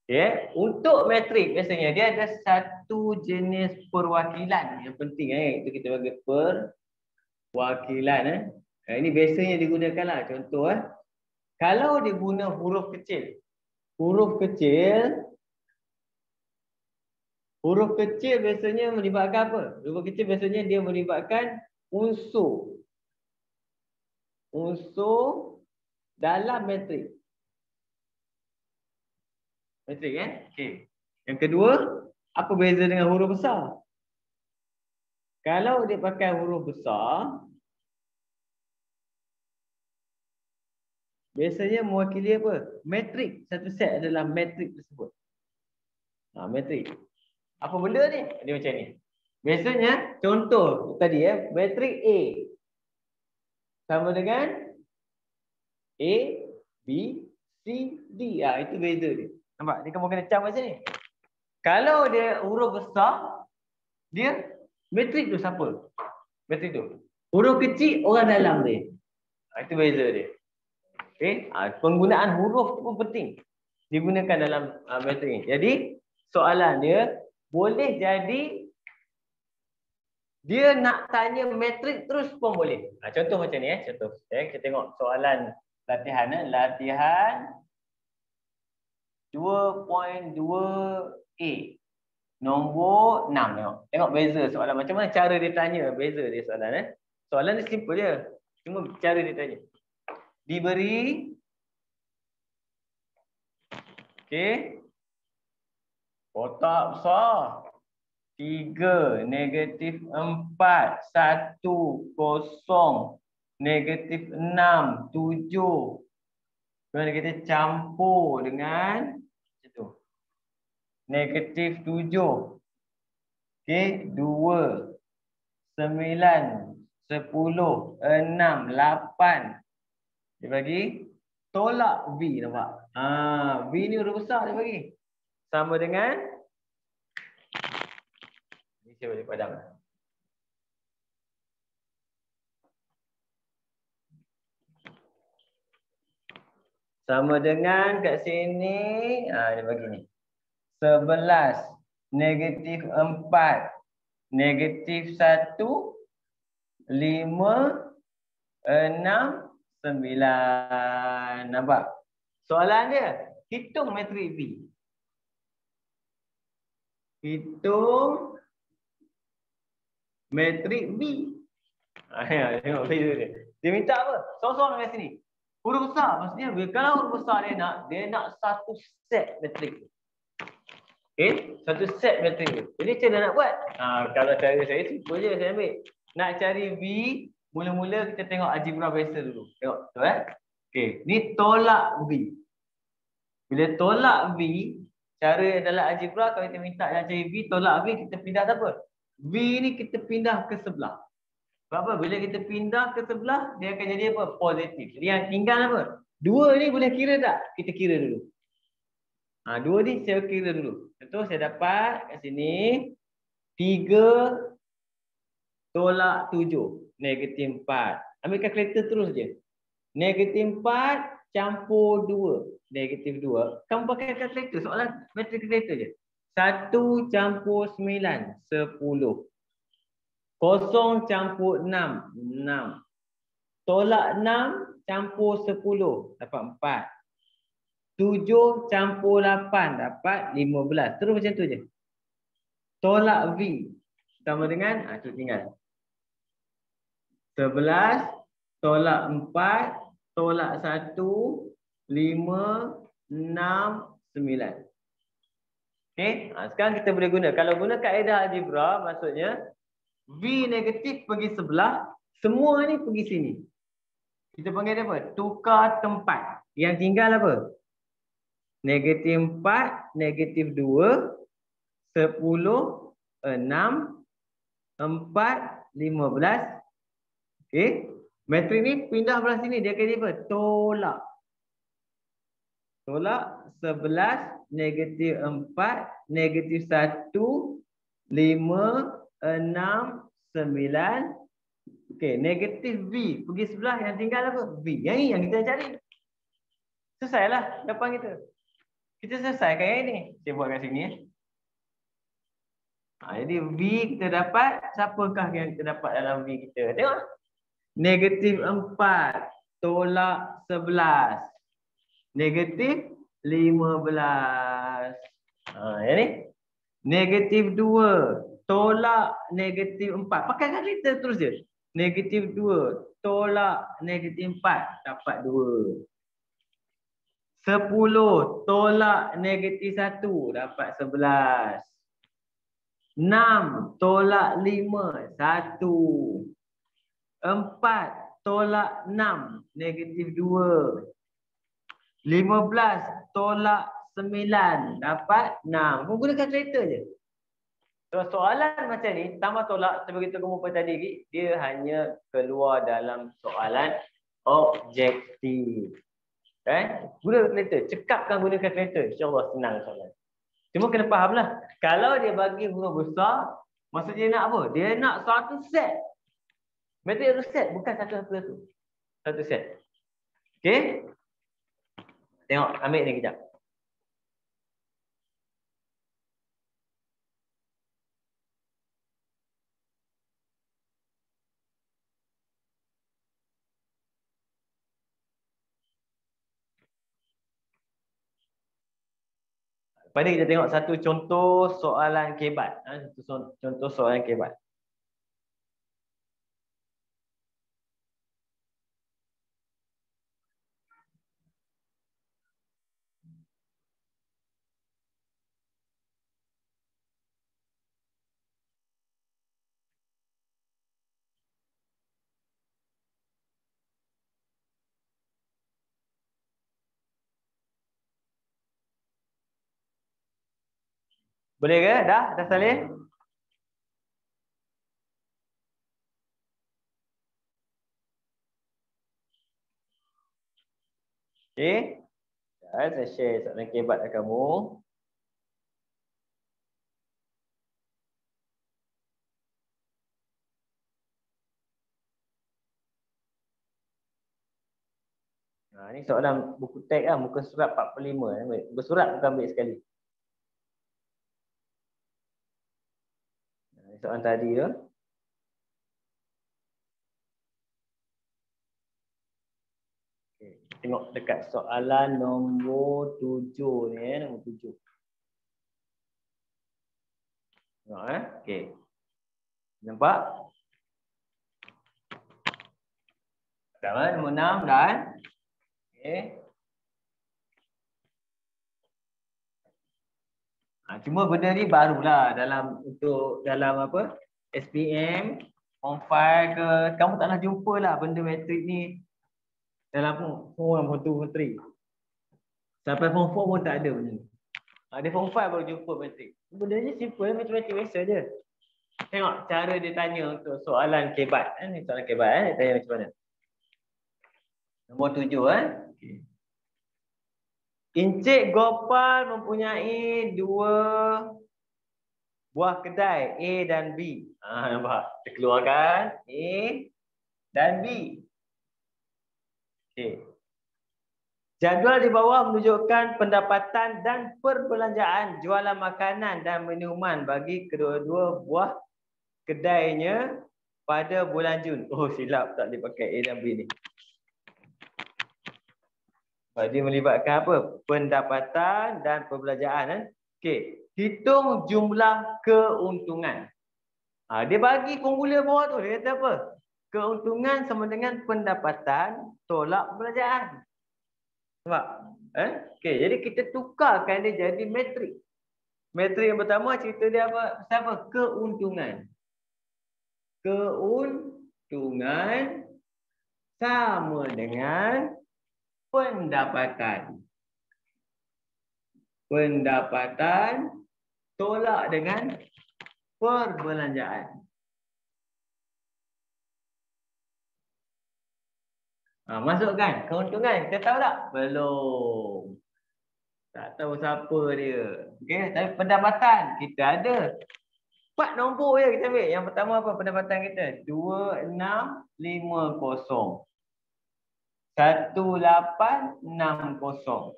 Okay. Untuk matrik biasanya dia ada satu jenis perwakilan yang penting itu kita bagi perwakilan ini biasanya digunakan lah. Contoh kalau dia guna huruf kecil biasanya melibatkan apa? Huruf kecil biasanya dia melibatkan unsur dalam matrik. Okey. Yang kedua, apa beza dengan huruf besar? Kalau dia pakai huruf besar, biasanya mewakili apa? Matrik. Satu set adalah matrik tersebut. Matrik. Apa benda ni? Dia macam ni. Biasanya contoh tadi matrik A sama dengan A, B, C, D. Itu beza dia. Nampak? Dia kamu kena cam macam ni. Kalau dia huruf besar, dia matrik tu siapa? Matrik tu. Huruf kecil orang dalam dia. Itu beza dia. Okey, penggunaan huruf tu pun penting digunakan dalam matrik ni. Jadi soalan dia boleh jadi dia nak tanya matrik terus pun boleh. Contoh macam ni contoh. Kita tengok soalan latihan latihan 2.2A nombor 6. Tengok beza soalan. Macam mana cara dia tanya beza dia soalan Soalan dia simple je. Cuma cara dia tanya. Diberi kotak besar 3, negatif 4, 1, 0, negatif 6, 7. Kemudian kita campur dengan itu. Negatif 7. 2, 9, 10, 6, 8. Dia bagi tolak V, nampak? V ni huruf besar dia bagi. Sama dengan ni saya boleh padam. Sama dengan kat sini, dia bagi ni. 11, negatif 4, negatif 1, 5, 6, 9. Nampak? Soalan dia, hitung matrik V. Hitung matrik V. Tengok beza dia. Dia minta apa? Sorang-sorang kat sini. Huruf besar. Maksudnya kalau huruf besar dia nak satu set matrik. Satu set matrik. Jadi macam mana nak buat? Kalau cara saya simple je saya ambil. Nak cari V, mula-mula kita tengok algebra biasa dulu. Tengok betul ni tolak V. Bila tolak V, cara dalam algebra kalau kita minta nak cari V, tolak V, kita pindah apa? V ni kita pindah ke sebelah. Sebab apa? Bila kita pindah ke sebelah, dia akan jadi apa? Positif. Jadi yang tinggal apa? 2 ni boleh kira tak? Kita kira dulu. 2 ni saya kira dulu. Contoh saya dapat kat sini 3 tolak 7. Negatif 4. Ambil kalkulator terus je. Negatif 4 campur 2. Negatif 2. Kamu pakai kalkulator. Soalan metrik kalkulator je. 1 campur 9. 10. 0 campur 6. 6. Tolak 6 campur 10. Dapat 4. 7 campur 8. Dapat 15. Terus macam tu je. Tolak V. Sama dengan, tu tinggal. 11 tolak 4 tolak 1, 5, 6, 9. Okey, sekarang kita boleh guna. Kalau guna kaedah algebra, maksudnya V negatif pergi sebelah, semua ni pergi sini. Kita panggil apa? Tukar tempat. Yang tinggal apa? Negatif 4, negatif 2, 10, 6, 4, 15. Okey. Metrik ni pindah belah sini. Dia kata apa? Tolak. Tolak 11, negatif 4, negatif 1, 5, 6, 9. Okey. Negatif V. Pergi sebelah yang tinggal apa? V. Yang ni yang kita cari. Selesailah depan kita. Kita selesaikan yang ni. Saya buat kat sini. Jadi V kita dapat. Siapakah yang kita dapat dalam V kita? Tengok. Negatif 4 tolak 11. Negatif 15. Yang ni. Negatif 2 tolak negatif 4. Pakai kalkulator terus je. Negatif 2 tolak negatif 4. Dapat 2. 10 tolak negatif 1. Dapat 11. 6 tolak 5. 1. 4 tolak 6. Negatif 2. 15 tolak 9. Dapat 6. Kau guna kalkulator je. Soalan macam ni, tambah tolak, seperti kita kemudian tadi, dia hanya keluar dalam soalan objektif. Guna kalkulator. Cekapkan guna kalkulator. InsyaAllah senang soalan. Cuma kena fahamlah. Kalau dia bagi huruf besar, maksudnya dia nak apa? Dia nak satu set. Metrik itu set, bukan satu-satu. Satu set. Okey? Tengok, ambil ni kejap. Lepas ni kita tengok satu contoh soalan kebat. Satu contoh soalan kebat. Boleh ke? Dah? Dah salin? Okey. Saya share soalan kebat dengan kamu. Ni soalan buku teks lah, muka surat 45. Bersurat bukan ambil sekali. Soalan tadi tu. Okay. Tengok dekat soalan nombor 7 ni. Nombor 7. Tengok okey. Nampak? Pertama nombor 6 dan okey. Cuma benda ni barulah dalam apa? SPM, Form 5 ke, kamu tak nak jumpa lah benda metrik ni dalam Form 1, Form 2, Form 3. Sampai Form 4 pun tak ada benda ni. Dia Form 5 baru jumpa metrik. Benda ni simple, matematik biasa je. Tengok cara dia tanya untuk soalan kebat. Ni soalan kebat. Dia tanya macam mana. Nombor 7. Okay. Encik Gopal mempunyai 2 buah kedai A dan B. Nampak? Kita keluarkan A dan B. Okay. Jadual di bawah menunjukkan pendapatan dan perbelanjaan jualan makanan dan minuman bagi kedua-dua buah kedainya pada bulan Jun. Oh, silap, tak boleh pakai A dan B ni. Sebab dia melibatkan apa? Pendapatan dan perbelanjaan. Okey, hitung jumlah keuntungan. Dia bagi formula bawah tu. Dia kata apa? Keuntungan sama dengan pendapatan tolak perbelanjaan. Nampak? Okey, jadi kita tukarkan dia jadi metrik. Metrik yang pertama cerita dia apa? Apa? Keuntungan. Keuntungan sama dengan pendapatan. Pendapatan tolak dengan perbelanjaan. Masukkan keuntungan. Kita tahu tak? Belum. Tak tahu siapa dia. Okey, tapi pendapatan kita ada 4 nombor je kita ambil. Yang pertama apa pendapatan kita? 2650. 1860.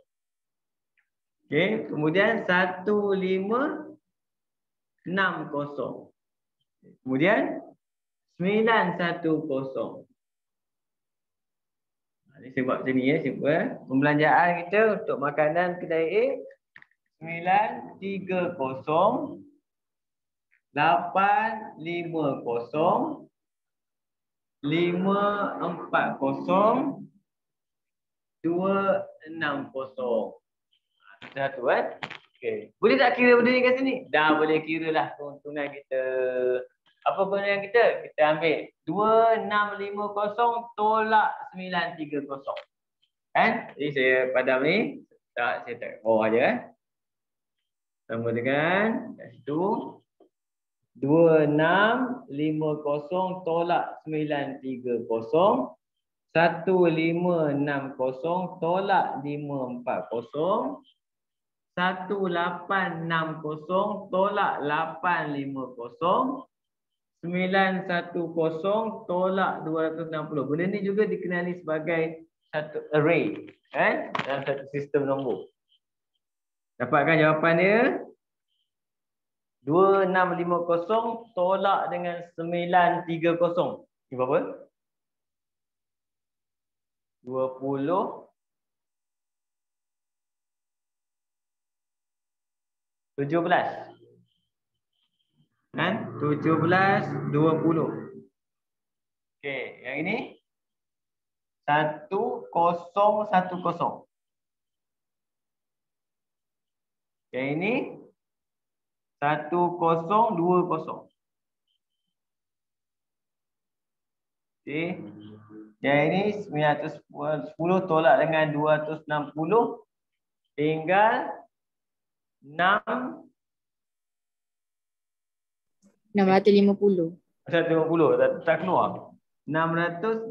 Okey, kemudian 1560. Kemudian 910. Ini sebab macam ni ya, simple. Pembelanjaan kita untuk makanan kedai A 930 850 540 260. Satu okey. Boleh tak kira benda ni kat sini? Dah boleh kira lah keuntungan kita. Apa keuntungan kita? Kita ambil 2650 tolak 930. Kan? Jadi saya padam ni. Tak, saya tak bawah je. Sama dengan kat situ 2650 tolak 930. 1560 tolak 540. 1860 tolak 850. 910 tolak 260. Benda ni juga dikenali sebagai satu array, kan? Dalam satu sistem nombor. Dapatkan jawapan dia. 2650 tolak dengan 930. Ini berapa? 20 17. Kan? 17 20. Okey, yang ini 1010. Yang ini 1020. Okey. Yang ini 910 tolak dengan 260 tinggal 6 650. 150 tak keluar. 650.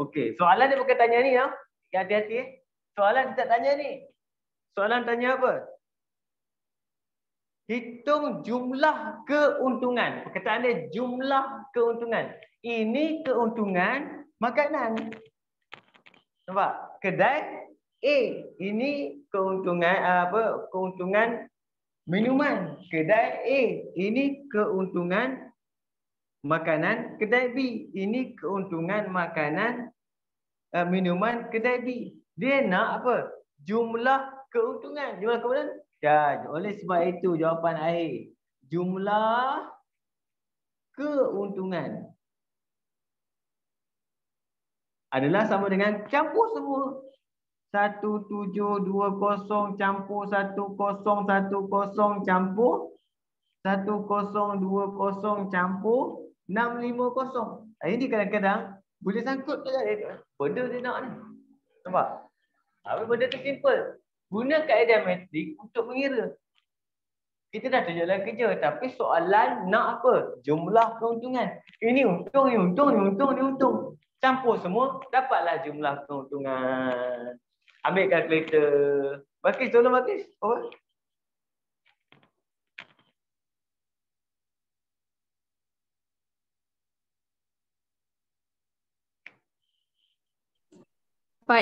Okey, soalan dia bukan tanya ni ya. Hati-hati. Soalan dia tak tanya ni. Soalan tanya apa? Hitung jumlah keuntungan. Perkataan dia jumlah keuntungan. Ini keuntungan makanan. Nampak? Kedai A. Ini keuntungan apa? Keuntungan minuman. Kedai A. Ini keuntungan makanan. Kedai B. Ini keuntungan makanan minuman kedai B. Dia nak apa? Jumlah keuntungan. Jumlah keuntungan. Ya, oleh sebab itu jawapan akhir. Jumlah keuntungan adalah sama dengan campur semua. 1720 campur 1010 campur 1020 campur 650. Ini kadang-kadang boleh sangkut je. Benda dia nak ni. Nampak? Benda tu simple. Guna kaedah metrik untuk mengira. Kita dah terjalan kerja. Tapi soalan nak apa? Jumlah keuntungan. Ini untung, ni untung, ni untung, ni untung. Campur semua, dapatlah jumlah keuntungan. Ambil kalkulator. Bakis, tolong Bakis. Apa?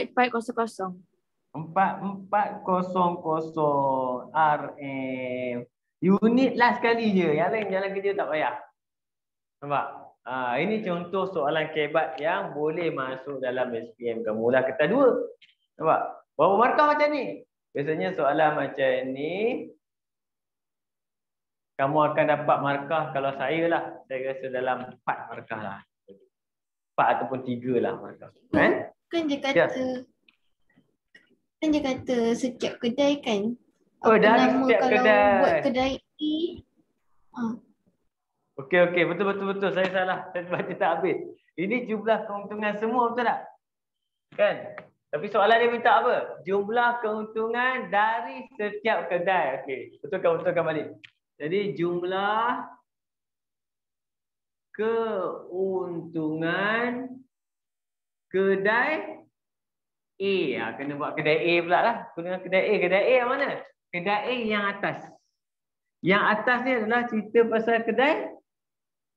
Empat kosong. 4400 RM. Unit lah sekali je. Yang lain jalan kerja tak payah. Nampak? Ini contoh soalan kebat yang boleh masuk dalam SPM kamu lah kertas 2. Nampak? Berapa markah macam ni? Biasanya soalan macam ni kamu akan dapat markah, kalau saya lah, saya rasa dalam 4 markah lah. 4 ataupun 3 lah markah. Kan dia kata setiap kedai kan. Dari nama setiap kalau kedai. buat kedai A. Okey, betul. Saya salah. Saya baca tak habis. Ini jumlah keuntungan semua, betul tak? Kan? Tapi soalan dia minta apa? Jumlah keuntungan dari setiap kedai. Okey, betulkan balik. Jadi jumlah keuntungan kedai A. Kena buat kedai A pula lah. Keuntungan kedai A yang mana? Kedai A yang atas. Yang atas ni adalah cerita pasal kedai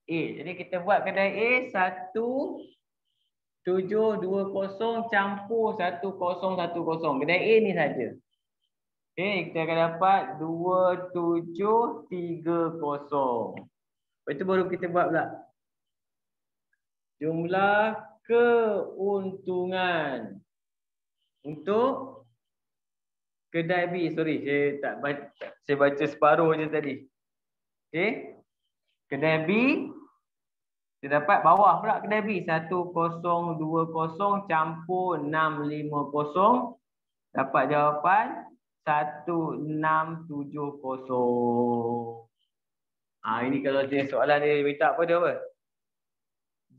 A. Jadi kita buat kedai A 1720 campur 1010. Kedai A ni saja. Okey, kita akan dapat 2730. Lepas itu baru kita buat pula jumlah keuntungan untuk kedai B. Sorry, saya tak baca, saya baca separuh je tadi. Okey. Kedai B, kita dapat bawah pula kedai B 1020 campur 650, dapat jawapan 1670. Ini kalau dia soalan dia minta apa dia apa?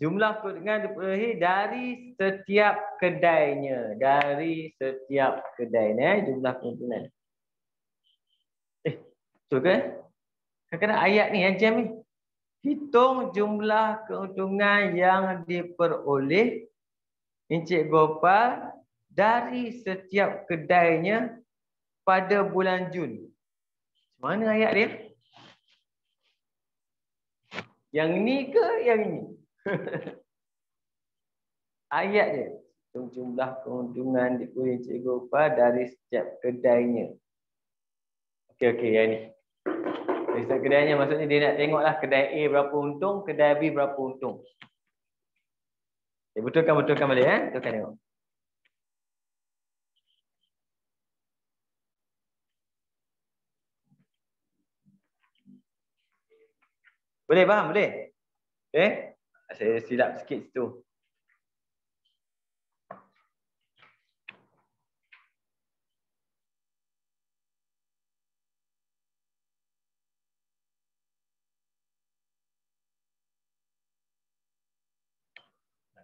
Jumlah keuntungan diperolehi dari setiap kedainya. Dari setiap kedainya jumlah keuntungan. Betul ke? Kadang-kadang ayat ni yang jam ni. Hitung jumlah keuntungan yang diperoleh Encik Gopal dari setiap kedainya pada bulan Jun. Mana ayat dia? Yang ni ke yang ini? Ayat dia. Hitung jumlah keuntungan diperoleh Encik Gopal dari setiap kedainya. Okey, yang ni. Dari setiap kedainya maksudnya dia nak tengoklah kedai A berapa untung, kedai B berapa untung. Betulkan balik Betulkan tengok. Boleh faham? Boleh? Saya silap sikit situ.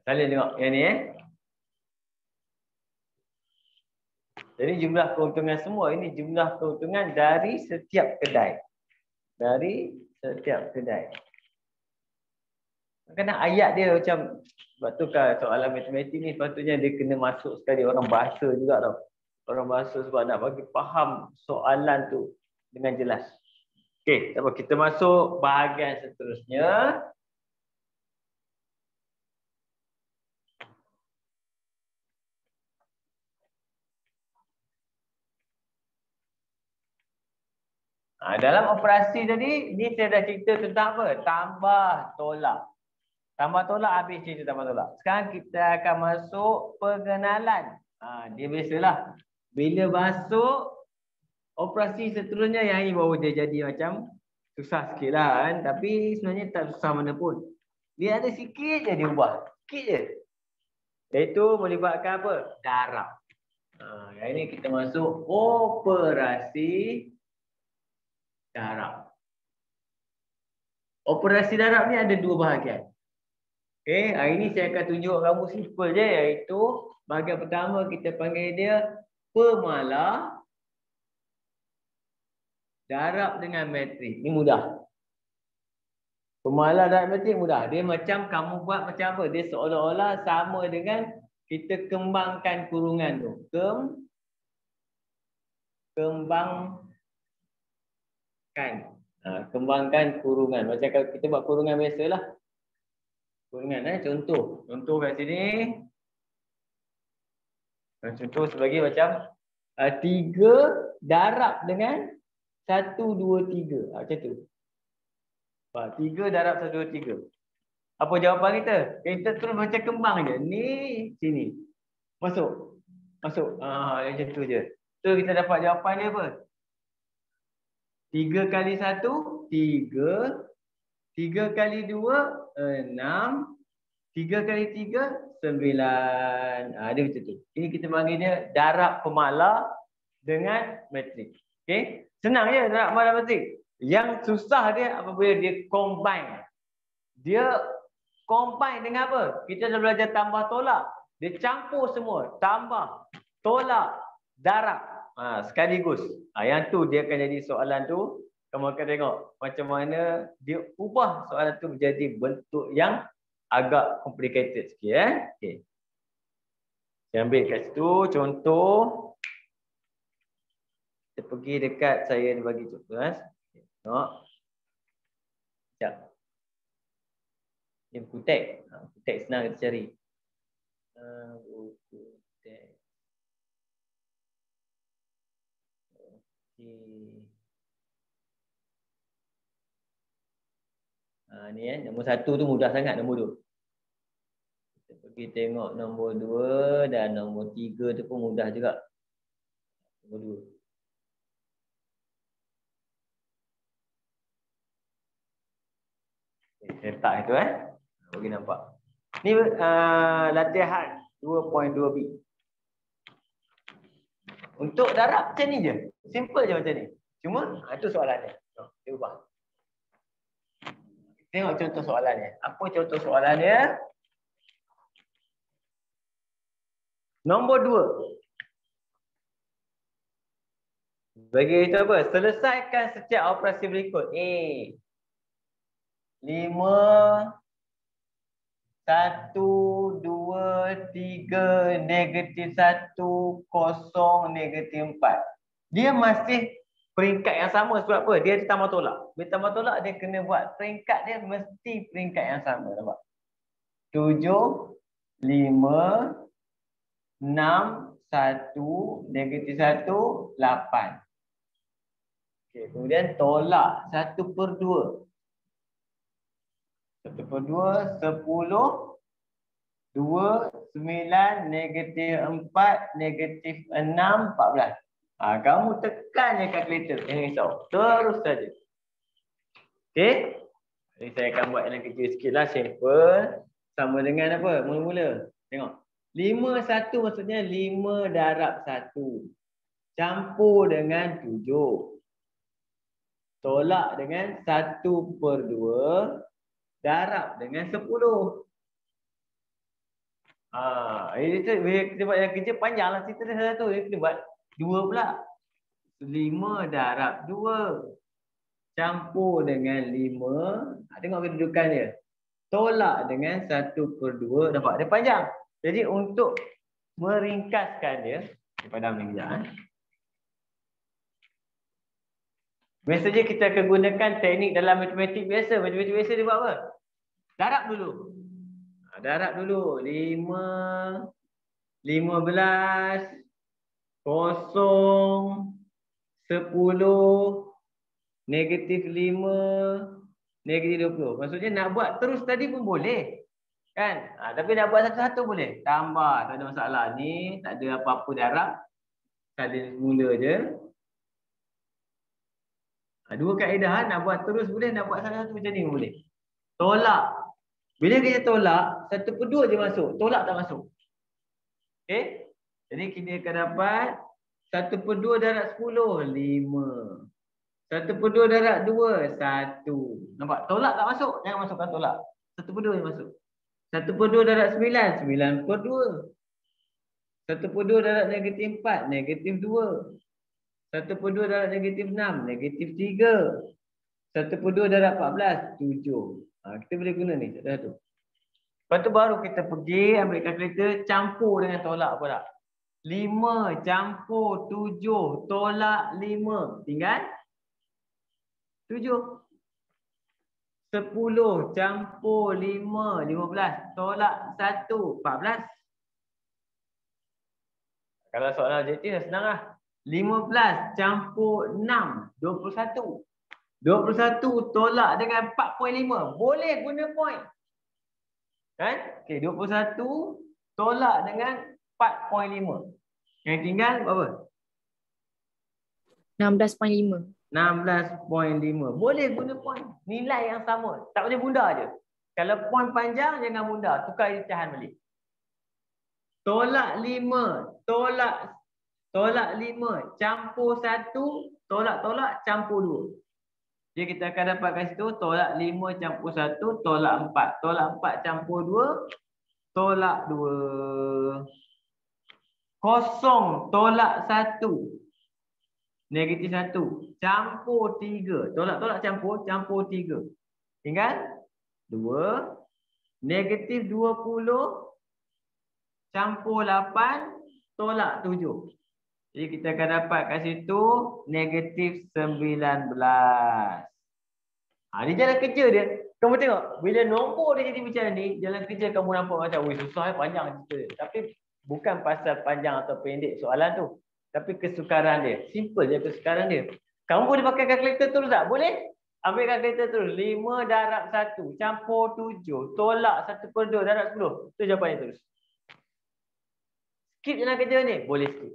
Kalian tengok yang ni Jadi jumlah keuntungan semua ini jumlah keuntungan dari setiap kedai. Dari setiap kedai. Kadang ayat dia macam, sebab tu kan soalan matematik ni sepatutnya dia kena masuk sekali orang bahasa juga tau. Orang bahasa sebab nak bagi faham soalan tu dengan jelas. Okey, kita masuk bahagian seterusnya. Dalam operasi tadi, ni saya dah cerita tentang apa? Tambah tolak. Tambah tolak habis cerita tambah tolak. Sekarang kita akan masuk pengenalan. Dia biasalah. Bila masuk operasi seterusnya, yang ini baru dia jadi macam susah sikit lah kan. Tapi sebenarnya tak susah mana pun. Dia ada sikit je dia ubah. Sikit je. Iaitu melibatkan apa? Darab. Yang ini kita masuk operasi darab. Operasi darab ni ada dua bahagian. Okey, hari ni saya akan tunjuk kamu simple je, iaitu bahagian pertama kita panggil dia pemala. darab dengan metrik. Ini mudah. Pemalas darab metrik mudah. Dia macam kamu buat macam apa? Dia seolah-olah sama dengan kita kembangkan kurungan tu. Kembangkan kurungan. Macam kalau kita buat kurungan biasalah. Kurungan contoh kat sini. Contoh sebagai macam 3 darab dengan 1, 2, 3. Macam tu. 3 darab 1, 2, 3. Apa jawapan kita? Kita terus macam kembang je. Ni sini. Masuk. Macam tu je. So kita dapat jawapan dia apa? 3 kali 1, 3. 3 kali 2, 6. 3 kali 3, 9. Dia macam tu. Ini kita panggil dia darab pemalas dengan metrik. Okay? Senang je darab pemalas metrik. Yang susah dia apabila dia combine. Dia combine dengan apa? Kita dah belajar tambah tolak. Dia campur semua. Tambah, tolak, darab. Sekaligus. Yang tu dia akan jadi soalan tu. Kamu akan tengok macam mana dia ubah soalan tu menjadi bentuk yang agak complicated sikit. Okay. Saya ambil kat situ contoh. Kita pergi dekat saya ni bagi contoh. Tengok. Sekejap. Ini buku teks. Buku teks senang kita cari. Buku teks. Okey. Ni nombor 1 tu mudah sangat nombor 2. Kita pergi tengok nombor 2 dan nombor 3 tu pun mudah juga. Nombor 2. Saya letak itu bagi nampak. Ni latihan 2.2b. Untuk darab macam ni je. Simple je macam ni. Cuma itu soalannya. Dia ubah. Tengok contoh soalannya. Apa contoh soalannya? Nombor 2. Bagi itu apa? Selesaikan setiap operasi berikut. 5, 1, 2, 3, -1, 0, -4. Dia masih peringkat yang sama sebab apa? Dia ada tambah tolak. Bila tambah tolak, dia kena buat peringkat dia mesti peringkat yang sama. Nampak? 7, 5, 6, 1, -1, 8. Okay, kemudian tolak 1/2. 1/2, 10, 2, 9, -4, -6, 14. Kamu tekan je kalkulator. Jangan risau. Terus saja. Okey. Jadi saya akan buat yang kecil sikit lah. Simple. Sama dengan apa? Mula-mula. Tengok. 5, 1 maksudnya 5 darab 1. Campur dengan 7. Tolak dengan 1/2. Darab dengan 10. Bila kita buat yang kerja panjang lah cerita dia satu. Kita buat 2 pula. 5 darab 2. Campur dengan 5. Tengok kedudukan dia. Tolak dengan 1/2. Nampak? Dia panjang. Jadi untuk meringkaskan dia. Saya padam ni sekejap. Biasanya kita akan gunakan teknik dalam matematik biasa. Matematik biasa dia buat apa? Darab dulu. Darab dulu. 5, 15, 0, 10, -5, -20. Maksudnya nak buat terus tadi pun boleh. Kan? Tapi nak buat satu-satu boleh. Tambah. Tak ada masalah. Ni tak ada apa-apa darab. Tadi mula je. Dua kaedah. Nak buat terus boleh. Nak buat satu-satu macam ni boleh. Tolak. Bila kita tolak, 1/2 je masuk. Tolak tak masuk. Okey? Jadi kita akan dapat 1/2 darab 10, 5. 1/2 darab 2, 1. Nampak? Tolak tak masuk. Jangan masukkan tolak. 1/2 je masuk. 1/2 darab 9, 9/2. 1/2 darab -4, -2. 1/2 darab negatif 6, negatif 3. 1/2 darab 14, 7. Kita boleh guna ni satu-satu. Lepas tu baru kita pergi ambil kalkulator, campur dengan tolak pula. 5 campur 7 tolak 5. Tinggal 7. 10 campur 5, 15. Tolak 1, 14. Kalau soalan objektif senang lah. 15 campur 6, 21. 21 tolak dengan 4.5. Boleh guna point. Kan? Okey, 21 tolak dengan 4.5. Yang tinggal berapa? 16.5. 16.5. Boleh guna point. Nilai yang sama. Tak boleh bunda je. Kalau point panjang, jangan bunda. Tukar pecahan balik. Tolak 5. Tolak 5. Campur 1. Tolak-tolak campur 2. Jadi kita akan dapat kat situ. Tolak 5 campur 1. Tolak 4. Tolak 4 campur 2. Tolak 2. Kosong tolak 1. Negatif 1. Campur 3. Tolak-tolak campur. Campur 3. Tinggal 2. Negatif 20. Campur 8. Tolak 7. Jadi kita akan dapat kat situ. Negatif 19. Ni jalan kerja dia. Kamu tengok. Bila nombor dia jadi macam ni. Jalan kerja kamu nampak macam. Susah panjang cerita dia. Tapi bukan pasal panjang atau pendek soalan tu. Tapi kesukaran dia. Simple je kesukaran dia. Kamu boleh pakai kalkulator terus tak? Boleh? Ambil kalkulator terus. 5 darab 1. Campur 7. Tolak 1/2 darab 10. Itu jawapannya terus. Skip jalan kerja ni? Boleh skip.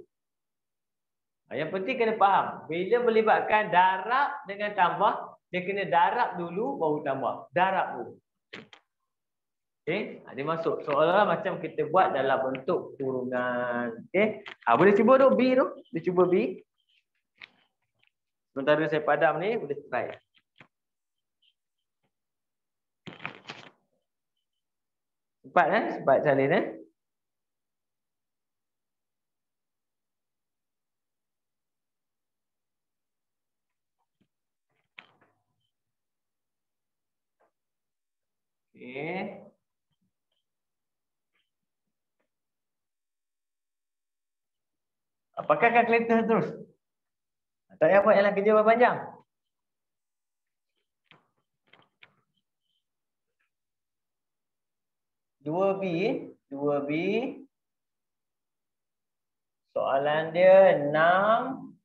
Yang penting kena faham. Bila melibatkan darab dengan tambah. Dia kena darab dulu baru tambah. Darab dulu. Okey, dia masuk seolah-olah macam kita buat dalam bentuk kurungan. Okey. Boleh cuba tu B tu. Dia cuba B. Sementara saya padam ni boleh try. Sempat salin Okey. Pakai kalkulator terus. Tak payah buat jalan kerja panjang. Dua B. Soalan dia 6.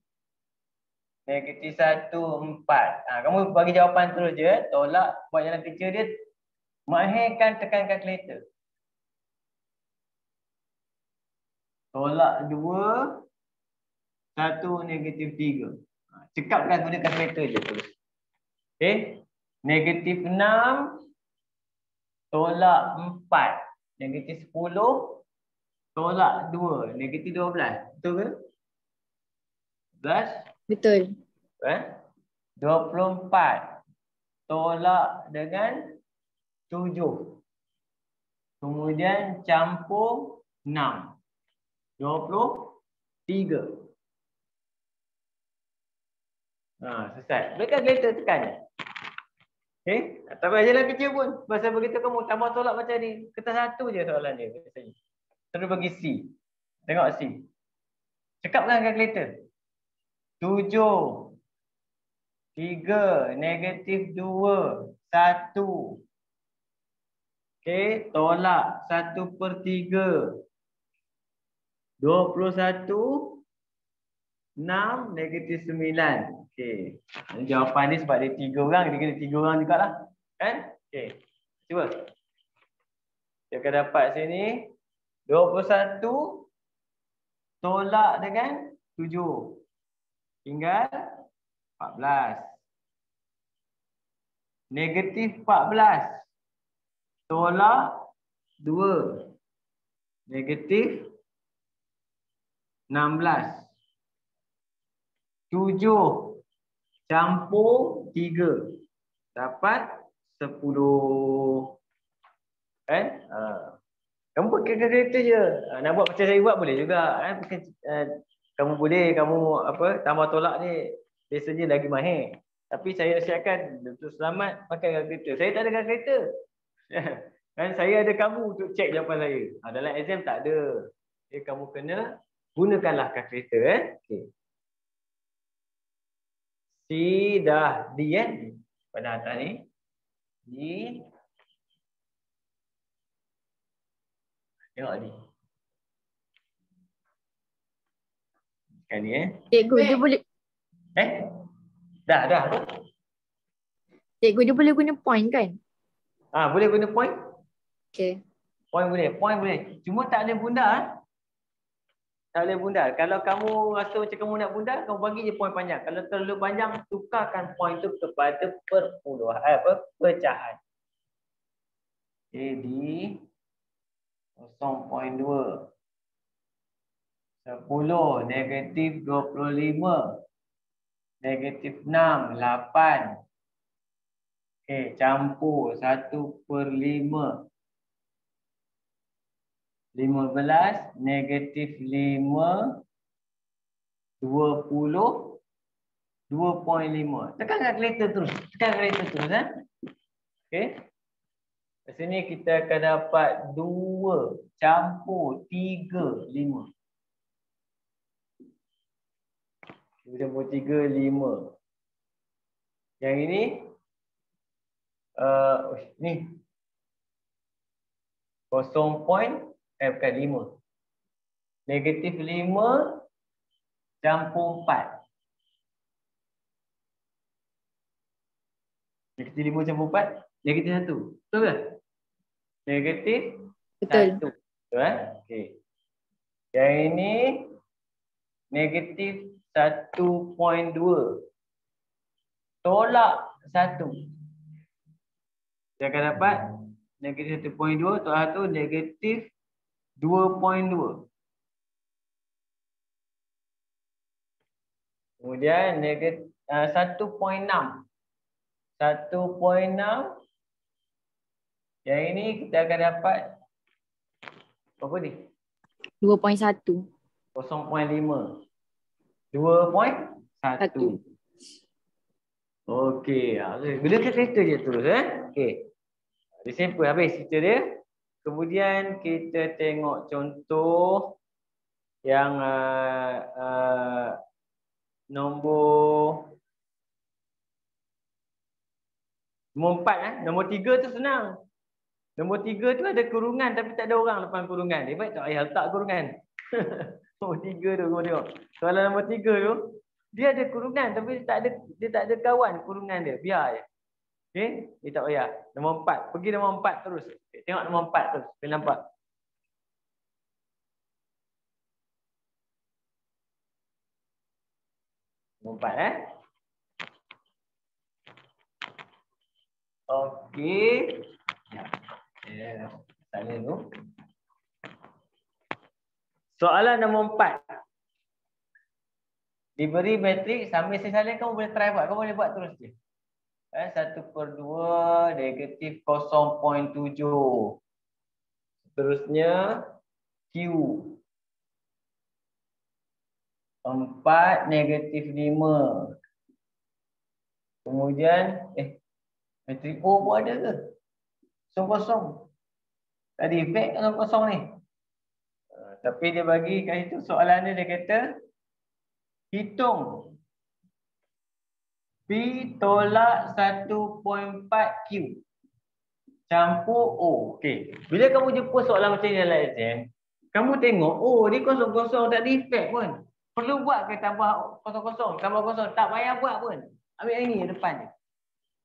Negatif 1, 4. Kamu bagi jawapan terus je. Tolak, buat jalan kerja dia. Mahirkan tekan kalkulator. Tolak 2. 1 negatif 3. Cekapkan guna kalkulator je terus. Okey. Negatif 6. Tolak 4. Negatif 10. Tolak 2. Negatif 12. Betul ke? 11. Betul. 24. Tolak dengan 7. Kemudian campur 6. 23. Selesai. Boleh kalkulator tekan je. Okey. Tak payah jalan kerja pun. Pasal begitu kamu tambah tolak macam ni. Kertas 1 je soalan dia. Terus bagi C. Tengok C. Cekapkan kalkulator. 7. 3. Negatif 2. 1. Okey. Tolak 1/3. 21. 6 negatif 9. Okey. Jawapan ni sebab dia 3 orang, dia kena 3 orang jugalah. Kan? Okey. Cuba. Dia akan dapat sini 21 tolak dengan 7. Tinggal 14. Negatif 14 tolak 2. Negatif 16. 7 campur 3. Dapat 10. Kan? Kamu pakai kalkulator je. Nak buat macam saya buat boleh juga. Kan? kamu boleh tambah tolak ni biasanya lagi mahir. Tapi saya nasihatkan untuk selamat pakai kalkulator. Saya tak ada kalkulator. Kan saya ada kamu untuk cek jawapan saya. Dalam exam tak ada. Jadi kamu kena gunakanlah kalkulator. Okay. C dah D kan? Pada atas ni. D. Tengok ni. Sekali Cikgu dia boleh Dah. Cikgu dia boleh guna point kan? Boleh guna point? Okay. Point boleh. Cuma tak boleh bundar. Tak boleh bundar. Kalau kamu rasa macam kamu nak bundar, kamu bagi je point panjang. Kalau terlalu panjang, tukarkan point tu kepada pecahan. Jadi 0.2 10 negatif 25 negatif 6 8. Okey, campur 1/5 15 negatif 5 20 2.5. Tekan kalkulator terus. Okey. Di sini kita akan dapat 2 campur 3 5. 2 campur 3 5. Yang ini ni 0.5 negatif 5 campur 4. Negatif 5 campur 4 negatif 1. Betul ke? Negatif 1. Betul okey. Yang ini negatif 1.2 tolak 1. Saya akan dapat negatif 1.2 tolak 1 negatif 2.2. Kemudian negatif 1.6. 1.6. Yang ini kita akan dapat apa ni? 2.1. 0.5. 2.1. Okey, gunakan kereta je terus okey. Dia simple habis cerita dia. Kemudian kita tengok contoh yang nombor 4 Nombor 3 tu senang. Nombor 3 tu ada kurungan tapi tak ada orang depan kurungan. Dia baik tak payah letak kurungan. Nombor 3 tu kau tengok. Soalan nombor 3 tu dia ada kurungan tapi dia tak ada kawan kurungan dia. Biar je. Okey, dia tak payah. Nombor 4. Pergi nombor 4 terus. Tengok nombor 4 terus. Boleh nampak? Nombor 4 Okey. Ya. Tanya tu. Soalan nombor 4. Diberi matrik sambil saya salin kamu boleh try buat. Kamu boleh buat terus je. 1/2 negatif 0.7. Seterusnya Q 4 negatif 5. Kemudian matrik O pun ada ke? Kosong. Tadi efek kosong ni. Tapi dia bagi kat situ soalan dia kata hitung P tolak 1.4 Q campur O. Okey. Bila kamu jumpa soalan macam ni dalam exam, kamu tengok ni kosong-kosong tak ada efek pun. Perlu buat ke tambah kosong-kosong, tambah kosong, tak payah buat pun. Ambil yang ni depan ni.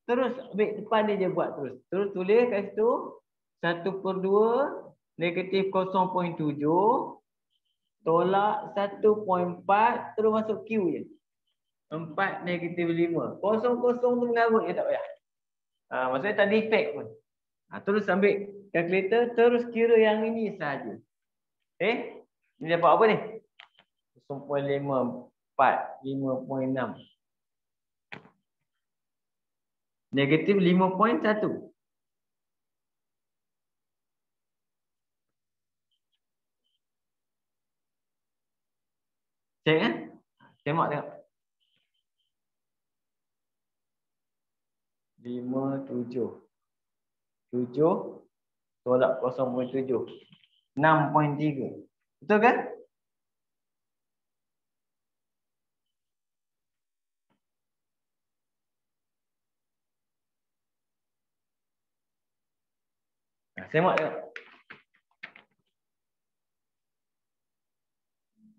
Terus ambil depan dia je buat terus. Terus tulis kat situ 1/2 negatif 0.7 tolak 1.4 terus masuk Q je. 4 negatif 5. Kosong-kosong tu mengarut je tak payah. Maksudnya tak ada efek pun. Terus ambil kalkulator, terus kira yang ini sahaja. Ini dapat apa ni? 0.54, 5.6. Negatif 5.1. Cek kan? Tengok tengok. 5, 7. 7 tolak 0.7. 6.3. Betul kan? Tengok tengok.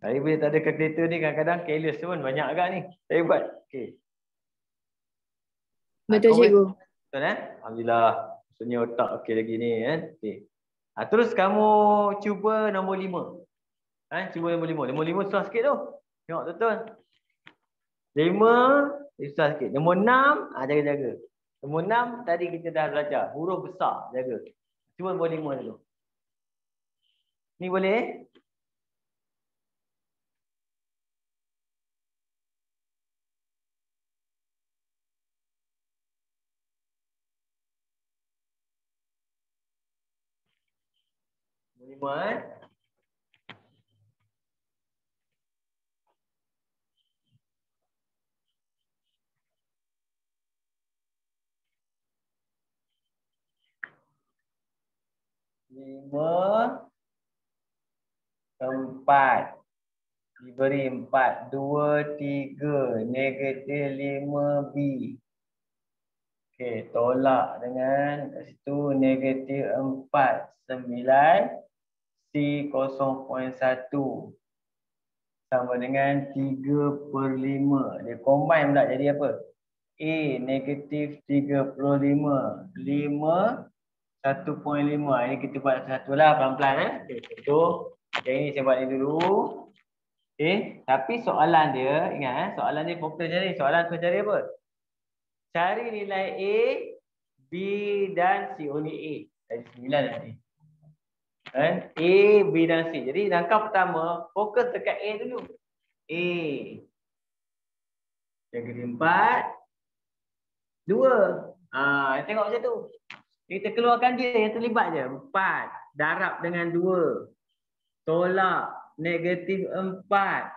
Saya bila tak ada kalkulator ni kadang-kadang careless pun banyak agak ni. Saya buat. Okey. Betul cikgu. Betul Alhamdulillah. Maksudnya otak okey lagi ni kan. Okey. Terus kamu cuba nombor 5. Cuba nombor 5. Nombor 5 susah sikit tu. Tengok betul. 5 susah sikit. Nombor 6 jaga-jaga. Nombor 6 tadi kita dah belajar. Huruf besar jaga. Cuba nombor 5 dulu. Ni boleh? Nombor 5 5 4 diberi 4 2 3 negatif 5B. Okey, tolak dengan kat situ negatif 4 9 C 0.1 sama dengan 3/5. Dia combine pula jadi apa? A negatif 35 5 1.5. Ini kita buat satu lah pelan-pelan. Okay, contoh. Yang ini saya buat ni dulu. Okay. Tapi soalan dia, ingat soalan dia fokus cari. Soalan tu cari apa? Cari nilai A, B dan C. Oh ni A. Dari 9 nanti. A, B dan C. Jadi langkah pertama, fokus dekat A dulu. A. Negeri 4. 2. Tengok macam tu. Kita keluarkan dia yang terlibat je. 4. Darab dengan 2. Tolak negatif 4.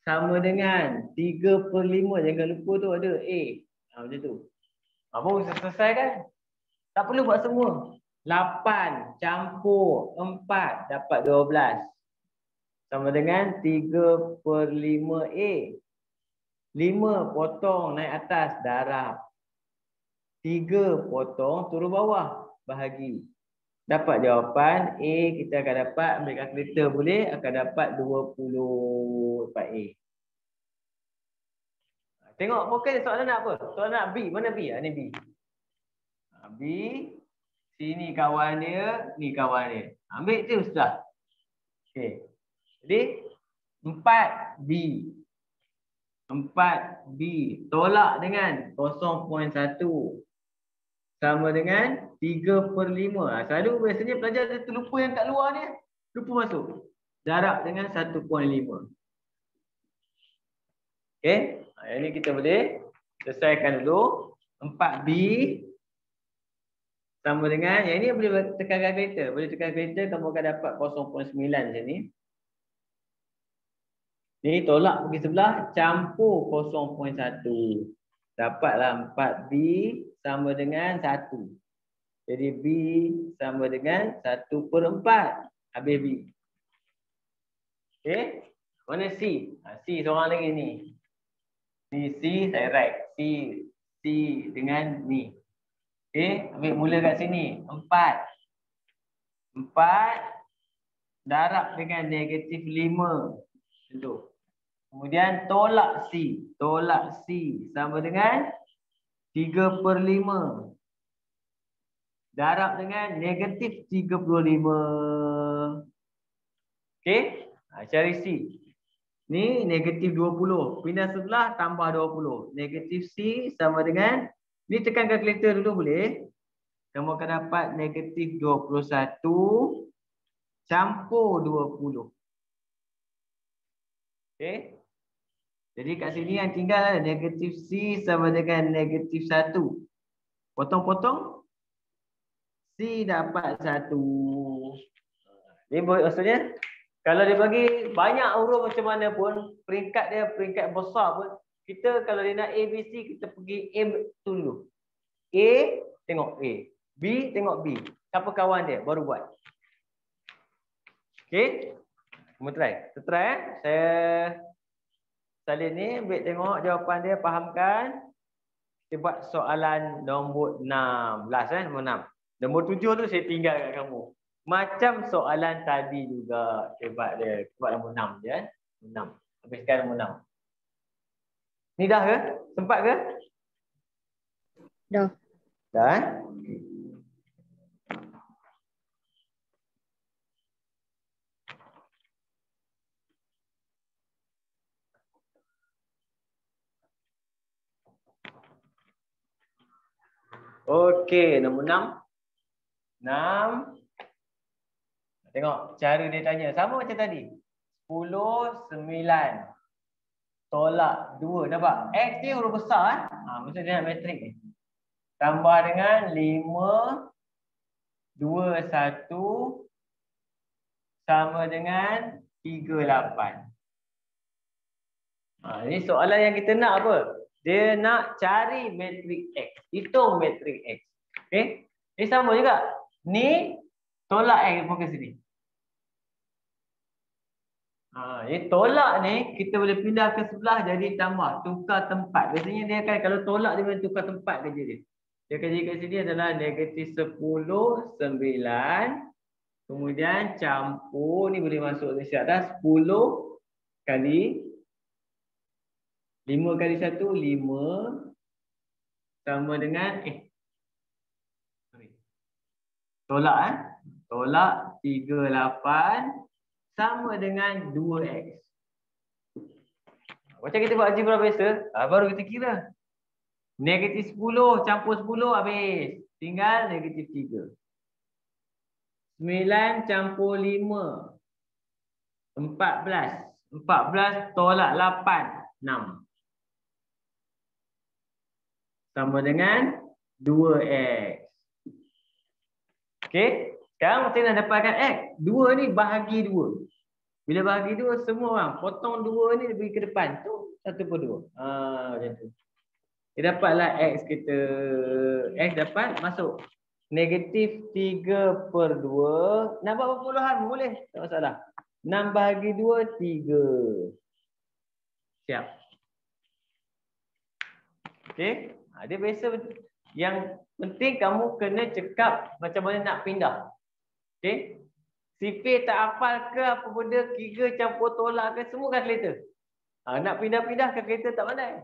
Sama dengan 3/5. Jangan lupa tu ada A. Macam tu. Baru selesai kan? Tak perlu buat semua. 8 campur 4 dapat 12. Sama dengan 3/5A. 5 potong naik atas darab. 3 potong turun bawah bahagi. Dapat jawapan A, kita akan dapat ambil kalkulator boleh, akan dapat 24A. Tengok fokus soalan nak apa? Soalan nak B. Mana B? Ni B. B. Sini kawan dia, ni kawan dia. Ambil tu sudah. Okey. Jadi 4B. 4B tolak dengan 0.1 sama dengan 3/5. Selalu biasanya pelajar dia terlupa yang kat luar ni. Lupa masuk. Darab dengan 1.5. Okey. Ini kita boleh selesaikan dulu. 4B sama dengan, yang ini boleh tekan kalkulator. Boleh tekan kalkulator, kamu akan dapat 0.9 macam ni. Ni tolak pergi sebelah, campur 0.1. Dapatlah 4B sama dengan 1. Jadi B sama dengan 1/4. Habis B. Okey. Mana C? C seorang lagi ni. Ni C, saya write. C dengan ni. Okey. Ambil mula kat sini. 4. 4 darab dengan negatif 5. Contoh. Kemudian tolak C. Tolak C sama dengan 3/5. Darab dengan negatif 35. Okey. Cari C. Ni negatif 20. Pindah sebelah tambah 20. Negatif C sama dengan, ni tekan kalkulator dulu boleh. Kamu akan dapat negatif 21 campur 20. Okey. Jadi kat sini yang tinggal ada negatif C sama dengan negatif 1. Potong-potong. C dapat 1. Ini maksudnya Kalau dia bagi banyak huruf macam mana pun, peringkat dia peringkat besar pun, kita kalau dia nak A, B, C, kita pergi A tu dulu. A, tengok A. B, tengok B. Siapa kawan dia, baru buat. Okey? Kamu try. Kita try. Saya salin ni, ambil tengok jawapan dia, fahamkan. Kita buat soalan nombor 6. Last nombor 6. Nombor 7 tu saya tinggal kat kamu. Macam soalan tadi juga. Kita buat nombor 6 je. 6. Habiskan nombor 6. Ni dah ke? Sempat ke? Dah. Dah Okey, nombor 6. 6. Tengok cara dia tanya. Sama macam tadi. 10, 9. Tolak 2. Nampak? X ni huruf besar. Maksud dia nak matrik ni. Tambah dengan 5, 2, 1. Sama dengan 3, 8. Ini soalan yang kita nak apa? Dia nak cari matrik X. Hitung matrik X. Okay? Ini sama juga. Ni tolak X pun ke sini. Ini tolak ni kita boleh pindah ke sebelah jadi tambah. Tukar tempat. Biasanya dia akan kalau tolak dia boleh tukar tempat kerja dia. Dia kerja kat sini adalah negatif 10, 9. Kemudian campur. Ni boleh masuk di atas 10 kali 5 kali 1, 5 sama dengan tolak tolak 3, 8 sama dengan 2x. Macam kita buat algebra biasa, baru kita kira. Negatif 10 campur 10 habis. Tinggal negatif 3. 9 campur 5. 14. 14 tolak 8. 6. Sama dengan 2x. Okey. Sekarang kita nak dapatkan X. 2 ni bahagi 2. Bila bahagi 2, semua orang potong 2 ni pergi ke depan. Tu 1/2. Macam tu. Kita dapatlah X kita. X dapat masuk. Negatif 3/2. Nak buat perpuluhan boleh. Tak masalah. 6 bahagi 2, 3. Siap. Okey. Dia biasa. Yang penting kamu kena cakap macam mana nak pindah. Okey. Si P tak hafal ke apa benda, kira campur tolak ke, semua kalkulator. Nak pindah-pindah kalkulator tak pandai.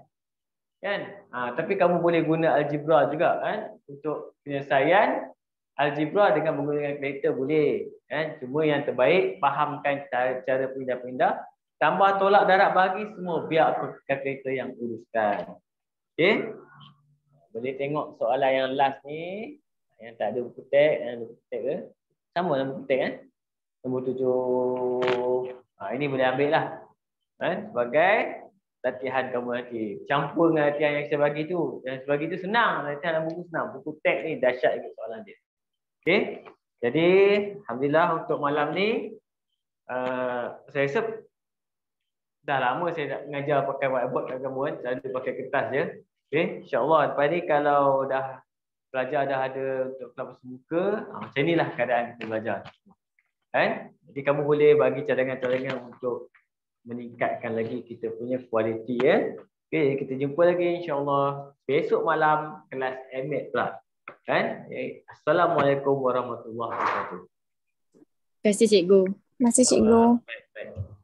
Kan? Tapi kamu boleh guna algebra juga kan untuk penyelesaian algebra dengan menggunakan kalkulator boleh. Kan? Cuma yang terbaik fahamkan cara pindah-pindah, tambah tolak darab bagi semua biar kalkulator yang uruskan. Okey? Boleh tengok soalan yang last ni yang tak ada buku teks, yang ada buku teks ke? Sama dalam buku teks kan? Nombor 7. Ini boleh ambil lah. Sebagai latihan kamu nanti. Campur dengan latihan yang saya bagi tu. Yang saya bagi tu senang. Latihan dalam buku senang. Buku teks ni dahsyat lagi soalan dia. Okey. Jadi, alhamdulillah untuk malam ni, saya rasa dah lama saya nak mengajar pakai whiteboard kat kamu kan. Selalu pakai kertas je. Okey. InsyaAllah lepas ni kalau dah pelajar dah ada untuk kelas muka, macam inilah keadaan kita belajar. Kan? Jadi kamu boleh bagi cadangan-cadangan untuk meningkatkan lagi kita punya kualiti ya. Okey, kita jumpa lagi insya-Allah besok malam kelas MAT pula. Kan? Assalamualaikum warahmatullahi wabarakatuh. Terima kasih cikgu. Terima kasih cikgu. Baik, baik.